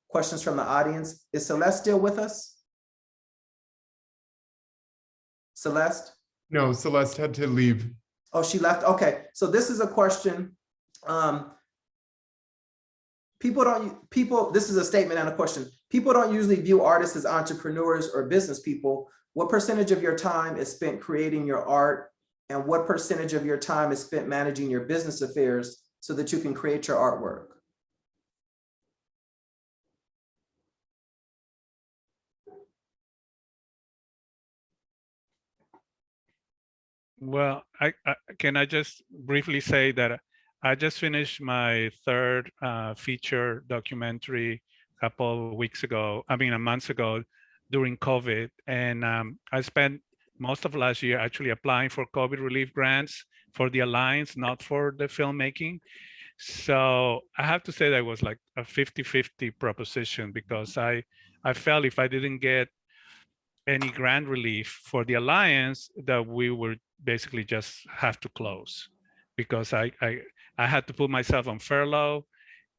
questions from the audience. Is Celeste still with us? Celeste? No, Celeste had to leave. Oh, she left. Okay, so this is a question. This is a statement and a question. People don't usually view artists as entrepreneurs or business people. What percentage of your time is spent creating your art, and what percentage of your time is spent managing your business affairs so that you can create your artwork? Well, can I just briefly say that I just finished my third feature documentary a couple of weeks ago, a month ago during COVID. And I spent most of last year actually applying for COVID relief grants for the Alliance, not for the filmmaking. So I have to say that it was like a 50-50 proposition, because I felt if I didn't get any grant relief for the Alliance, that we would basically just have to close, because I had to put myself on furlough,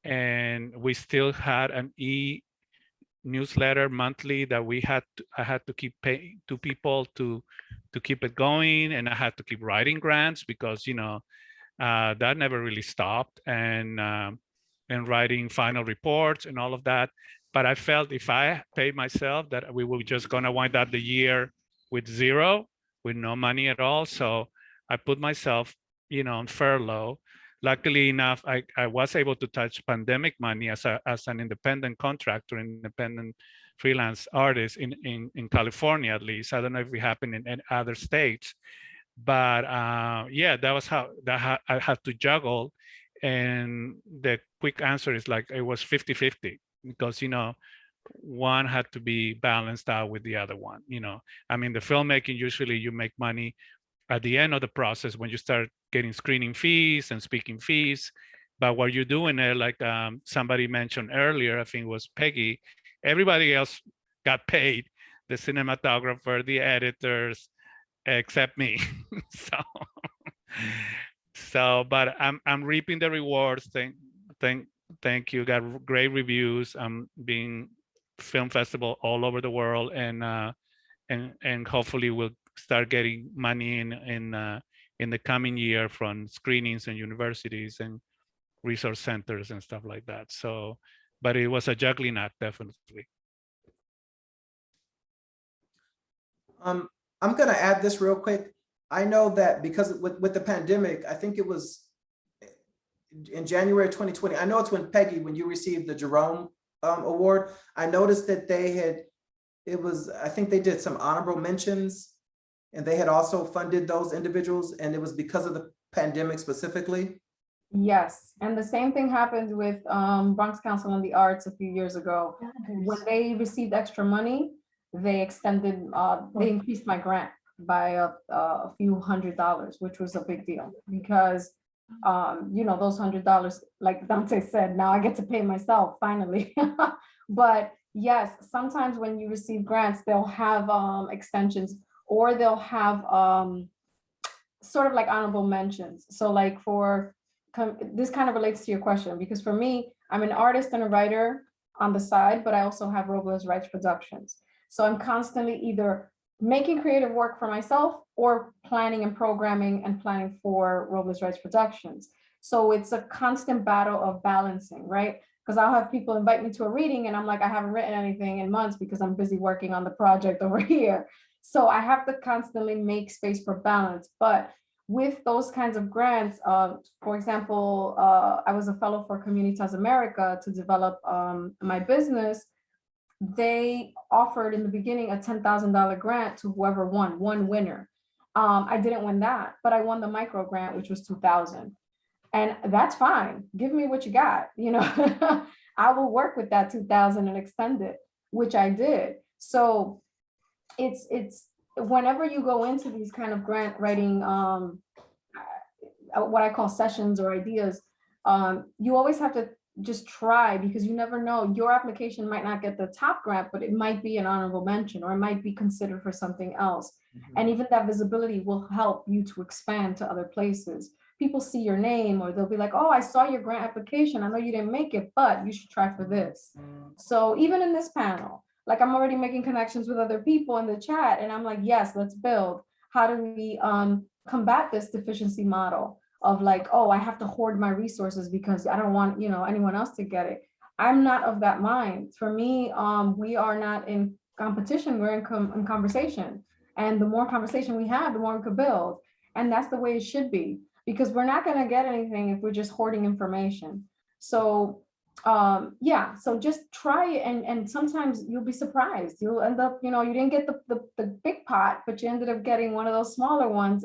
and we still had an e-newsletter monthly that I had to keep paying to people to keep it going, and I had to keep writing grants because that never really stopped, and writing final reports and all of that. But I felt if I paid myself, that we were just gonna wind up the year with zero, with no money at all. So I put myself, on furlough. Luckily enough, I was able to touch pandemic money as an independent contractor, independent freelance artist in California, at least. I don't know if it happened in other states, but yeah, that was how I had to juggle. And the quick answer is like, it was 50-50, because, one had to be balanced out with the other one. The filmmaking, usually you make money at the end of the process when you start getting screening fees and speaking fees. But what you're doing there, like somebody mentioned earlier, I think it was Peggy, everybody else got paid, the cinematographer, the editors, except me. But I'm reaping the rewards. Thank you. Got great reviews. I'm being film festival all over the world, and hopefully we'll start getting money in in the coming year from screenings and universities and resource centers and stuff like that. So, but it was a juggling act, definitely. I'm going to add this real quick. I know that because with the pandemic, I think it was in January 2020. I know it's when Peggy, when you received the Jerome Award, I noticed that they had, I think they did some honorable mentions, and they had also funded those individuals, and it was because of the pandemic specifically. Yes, and the same thing happened with Bronx Council on the Arts a few years ago. When they received extra money, they extended, they increased my grant by a few $100s, which was a big deal because, you know, those $100, like Dante said, now I get to pay myself finally. But yes, sometimes when you receive grants, they'll have extensions, or they'll have sort of like honorable mentions. So like this kind of relates to your question, because for me, I'm an artist and a writer on the side, but I also have Robles Rights Productions. So I'm constantly either making creative work for myself or planning and programming and planning for Robles Rights Productions. So it's a constant battle of balancing, right? Because I'll have people invite me to a reading and I'm like, I haven't written anything in months because I'm busy working on the project over here. So I have to constantly make space for balance. But with those kinds of grants, for example, I was a fellow for Communitas America to develop my business. They offered in the beginning a $10,000 grant to whoever won, one winner. I didn't win that, but I won the micro grant, which was $2,000. And that's fine. Give me what you got. You know, I will work with that $2,000 and extend it, which I did. So it's whenever you go into these kind of grant writing, what I call sessions or ideas, you always have to just try, because you never know, your application might not get the top grant, but it might be an honorable mention, or it might be considered for something else. And even that visibility will help you to expand to other places. People see your name, or they'll be like, oh, I saw your grant application. I know you didn't make it, but you should try for this. So even in this panel, like I'm already making connections with other people in the chat, and I'm like, yes, let's build. How do we combat this deficiency model of like, oh, I have to hoard my resources because I don't want, you know, anyone else to get it. I'm not of that mind. For me, we are not in competition, we're in conversation. And the more conversation we have, the more we could build. And that's the way it should be, because we're not gonna get anything if we're just hoarding information. So yeah, so just try it, and sometimes you'll be surprised. You'll end up, you know, you didn't get the big pot, but you ended up getting one of those smaller ones,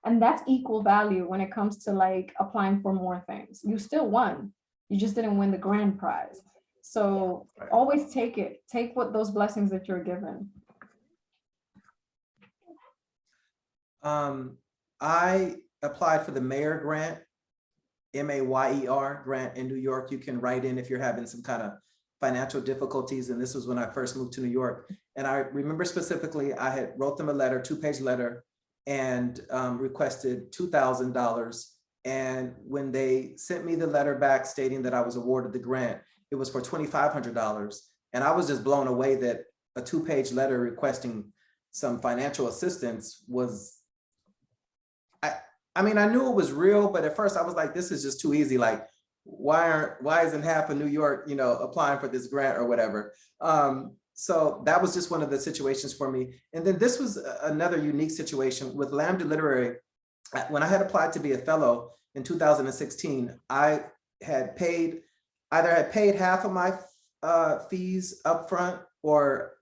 and that's equal value when it comes to like applying for more things. You still won, you just didn't win the grand prize. So always take what those blessings that you're given. I applied for the mayor grant, MAYER grant in New York. You can write in if you're having some kind of financial difficulties. And this was when I first moved to New York. And I remember specifically, I had wrote them a letter, 2-page letter, and requested $2,000. And when they sent me the letter back stating that I was awarded the grant, it was for $2,500. And I was just blown away that a 2-page letter requesting some financial assistance was, I mean, I knew it was real, but at first I was like, this is just too easy. Like, why isn't half of New York, you know, applying for this grant or whatever? So that was just one of the situations for me. And then this was another unique situation with Lambda Literary. When I had applied to be a fellow in 2016, I had paid, either had paid half of my fees upfront or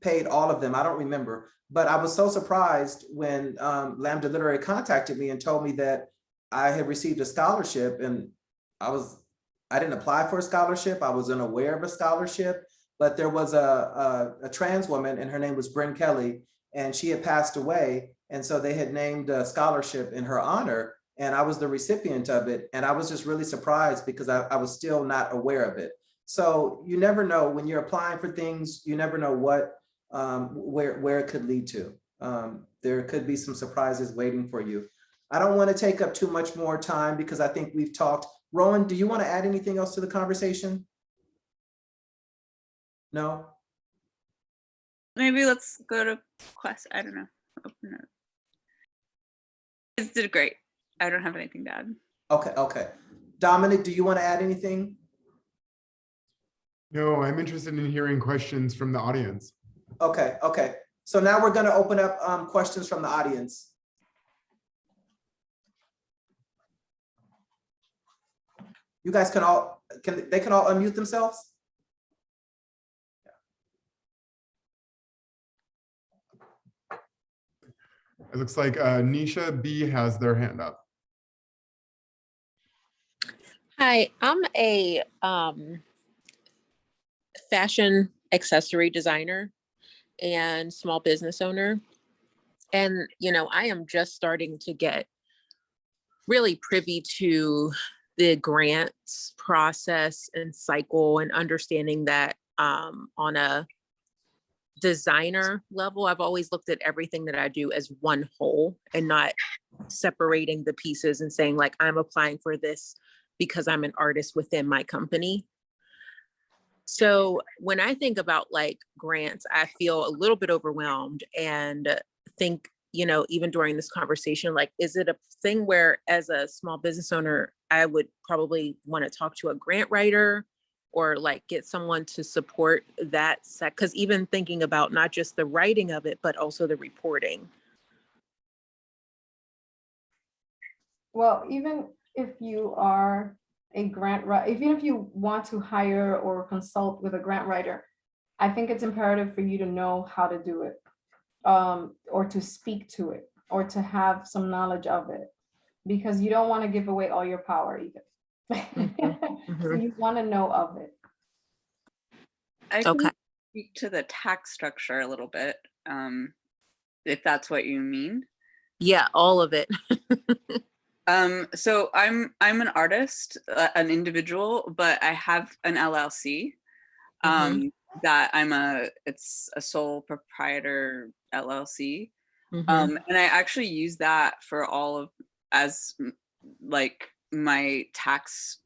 paid all of them. I don't remember. But I was so surprised when Lambda Literary contacted me and told me that I had received a scholarship, and I didn't apply for a scholarship. I was unaware of a scholarship, but there was a trans woman, and her name was Bryn Kelly, and she had passed away. And so they had named a scholarship in her honor, and I was the recipient of it. And I was just really surprised because I was still not aware of it. So you never know when you're applying for things, you never know what, where it could lead to. There could be some surprises waiting for you. I don't want to take up too much more time because I think we've talked. Rowan, do you want to add anything else to the conversation? No? Maybe let's go to questions. I don't know. Open it. did great. I don't have anything to add. Okay, okay. Dominic, do you want to add anything? No, I'm interested in hearing questions from the audience. Okay, okay. So now we're going to open up questions from the audience. You guys can all unmute themselves? It looks like Nisha B has their hand up. Hi, I'm a fashion accessory designer and small business owner. And, you know, I am just starting to get really privy to the grants process and cycle and understanding that on a designer level, I've always looked at everything that I do as one whole and not separating the pieces and saying like, I'm applying for this because I'm an artist within my company. So when I think about like grants, I feel a little bit overwhelmed and think, you know, even during this conversation, like, is it a thing where as a small business owner, I would probably want to talk to a grant writer or like get someone to support that set? Because even thinking about not just the writing of it, but also the reporting. Well, even if you are a grant writer, even if you want to hire or consult with a grant writer, I think it's imperative for you to know how to do it, or to speak to it, or to have some knowledge of it, because you don't want to give away all your power either. So you want to know of it. I can Okay. speak to the tax structure a little bit, if that's what you mean. Yeah, all of it. So I'm an artist, an individual, but I have an LLC. That it's a sole proprietor LLC. And I actually use that for all of, as like my tax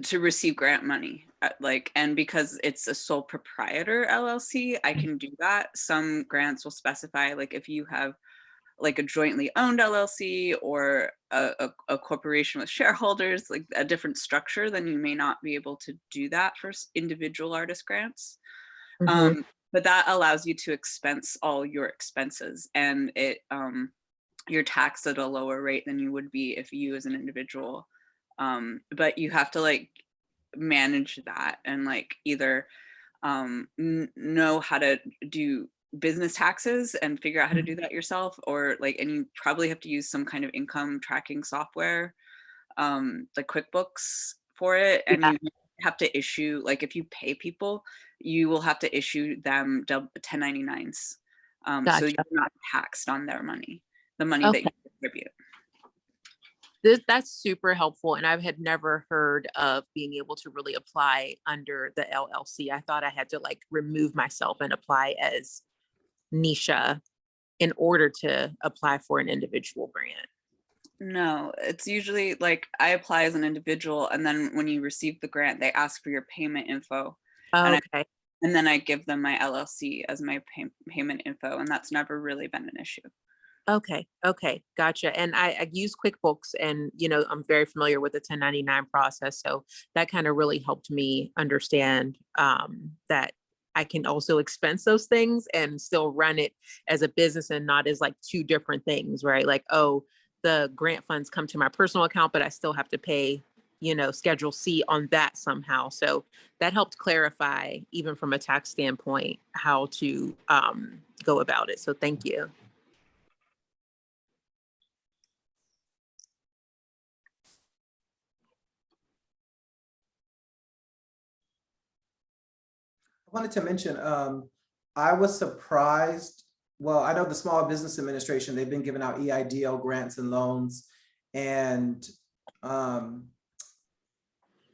to receive grant money, like, and because it's a sole proprietor LLC, I can do that. Some grants will specify like if you have like a jointly owned LLC or a corporation with shareholders, like a different structure, then you may not be able to do that for individual artist grants. But that allows you to expense all your expenses, and it you're taxed at a lower rate than you would be if you as an individual. But you have to like manage that and like either know how to do business taxes and figure out how to do that yourself, or like, and you probably have to use some kind of income tracking software, like QuickBooks for it. And you have to issue, like if you pay people, you will have to issue them 1099s. So you're not taxed on their money, the money that you contribute. That's super helpful. And I had never heard of being able to really apply under the LLC. I thought I had to like remove myself and apply as Nisha in order to apply for an individual grant. No, it's usually like I apply as an individual, and then when you receive the grant, they ask for your payment info. Okay. And then I give them my LLC as my payment info, and that's never really been an issue. Okay. Gotcha. And I use QuickBooks, and, you know, I'm very familiar with the 1099 process. So that kind of really helped me understand that I can also expense those things and still run it as a business and not as like two different things, right? Like, oh, the grant funds come to my personal account, but I still have to pay, you know, Schedule C on that somehow. So that helped clarify, even from a tax standpoint, how to go about it. So thank you. I wanted to mention, I was surprised. Well, I know the Small Business Administration, they've been giving out EIDL grants and loans, and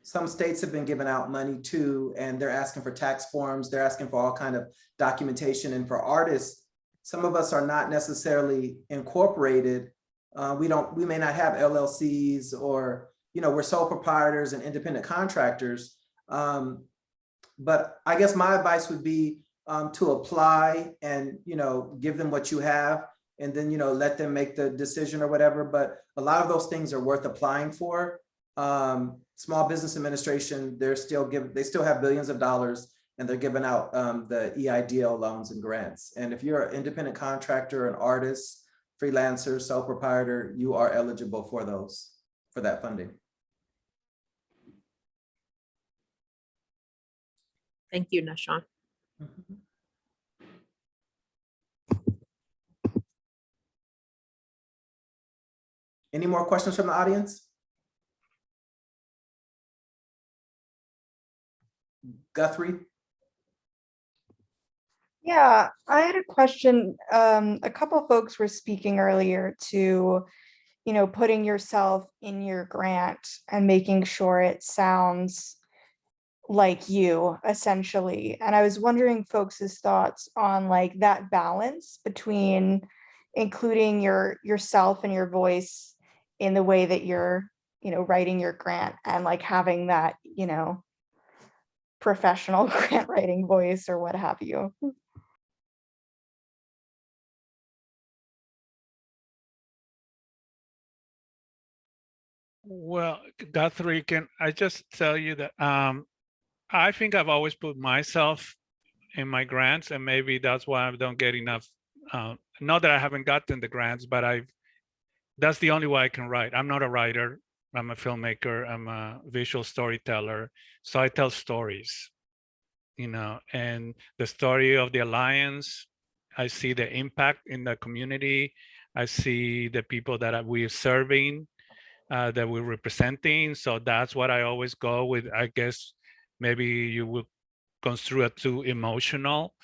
some states have been giving out money too, and they're asking for tax forms. They're asking for all kind of documentation. And for artists, some of us are not necessarily incorporated. We may not have LLCs, or, you know, we're sole proprietors and independent contractors. But I guess my advice would be to apply and, you know, give them what you have. and then, you know, let them make the decision or whatever. But a lot of those things are worth applying for. Small Business Administration, they still have billions of dollars, and they're giving out the EIDL loans and grants. And if you're an independent contractor, an artist, freelancer, sole proprietor, you are eligible for that funding. Thank you, Nahshon. Any more questions from the audience? Guthrie? Yeah, I had a question. A couple of folks were speaking earlier to, you know, putting yourself in your grant and making sure it sounds like you, essentially. And I was wondering folks' thoughts on like that balance between including yourself and your voice in the way that you're, you know, writing your grant, and like having that, you know, professional grant writing voice or what have you. Well, Guthrie, can I just tell you that I think I've always put myself in my grants, and maybe that's why I don't get enough. Not that I haven't gotten the grants, but that's the only way I can write. I'm not a writer. I'm a filmmaker. I'm a visual storyteller. So I tell stories, you know, and the story of the Alliance, I see the impact in the community. I see the people that we're serving, that we're representing. So that's what I always go with. I guess maybe you will construe it too emotional.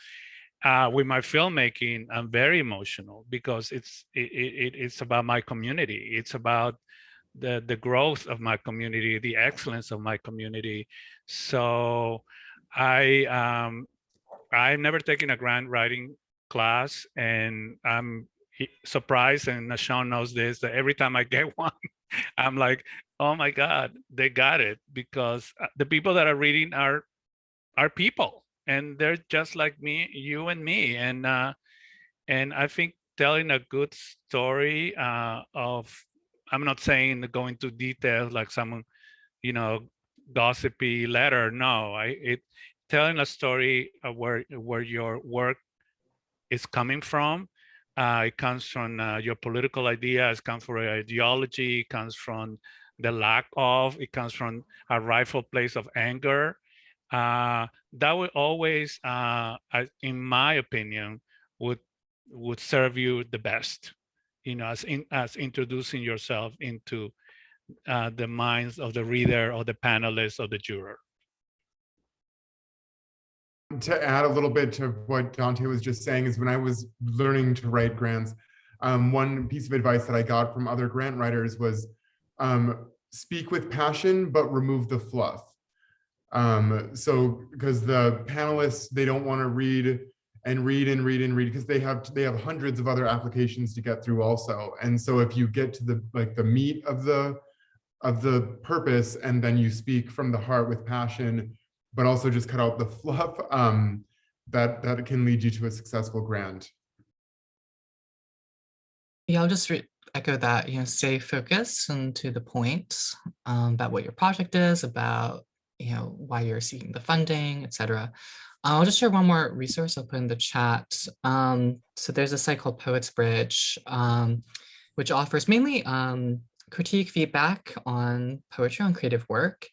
With my filmmaking, I'm very emotional because it's about my community. It's about the growth of my community, the excellence of my community. So I've never taken a grant writing class, and I'm surprised, and Nahshon knows this, that every time I get one, I'm like, oh my God, they got it, because the people that are reading are people, and they're just like me, you and me. And I think telling a good story of, I'm not saying go into details like some, you know, gossipy letter. No, telling a story of where your work is coming from. It comes from your political ideas, it comes from your ideology, it comes from the lack of, it comes from a rightful place of anger. That would always, in my opinion, would serve you the best, you know, as introducing yourself into the minds of the reader or the panelist or the juror. To add a little bit to what Dante was just saying, is when I was learning to write grants, one piece of advice that I got from other grant writers was speak with passion, but remove the fluff. So because the panelists, they don't want to read because they have hundreds of other applications to get through also. And so if you get to the meat of the purpose, and then you speak from the heart with passion, but also just cut out the fluff, that can lead you to a successful grant. Yeah, I'll just echo that, you know, stay focused and to the point about what your project is, about, you know, why you're seeking the funding, etc. I'll just share one more resource I'll put in the chat. So there's a site called Poets Bridge, which offers mainly critique feedback on poetry, on creative work.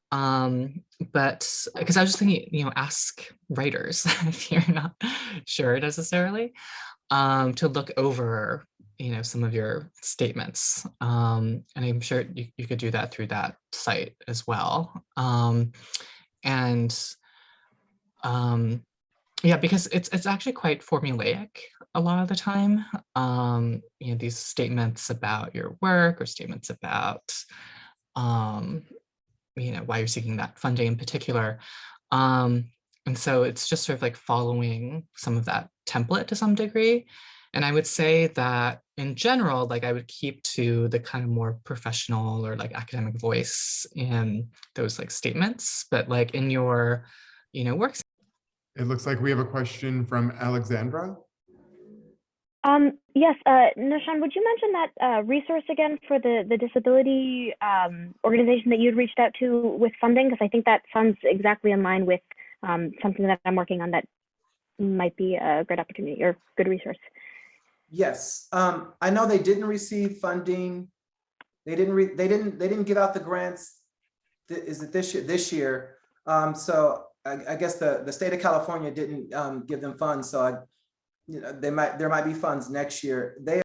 But because I was just thinking, you know, ask writers if you're not sure necessarily, to look over, you know, some of your statements. And I'm sure you could do that through that site as well. Yeah, because it's actually quite formulaic a lot of the time. You know, these statements about your work, or statements about you know, why you're seeking that funding in particular. And so it's just sort of like following some of that template to some degree. And I would say that in general, like I would keep to the kind of more professional or like academic voice in those like statements, but like in your, you know, works. It looks like we have a question from Alexandra. Yes, Nahshon, would you mention that resource again for the disability organization that you'd reached out to with funding? Because I think that sounds exactly in line with something that I'm working on that might be a great opportunity or good resource. Yes, I know they didn't receive funding. They didn't give out the grants. Is it this year? This year. So I guess the state of California didn't give them funds. So there might be funds next year. They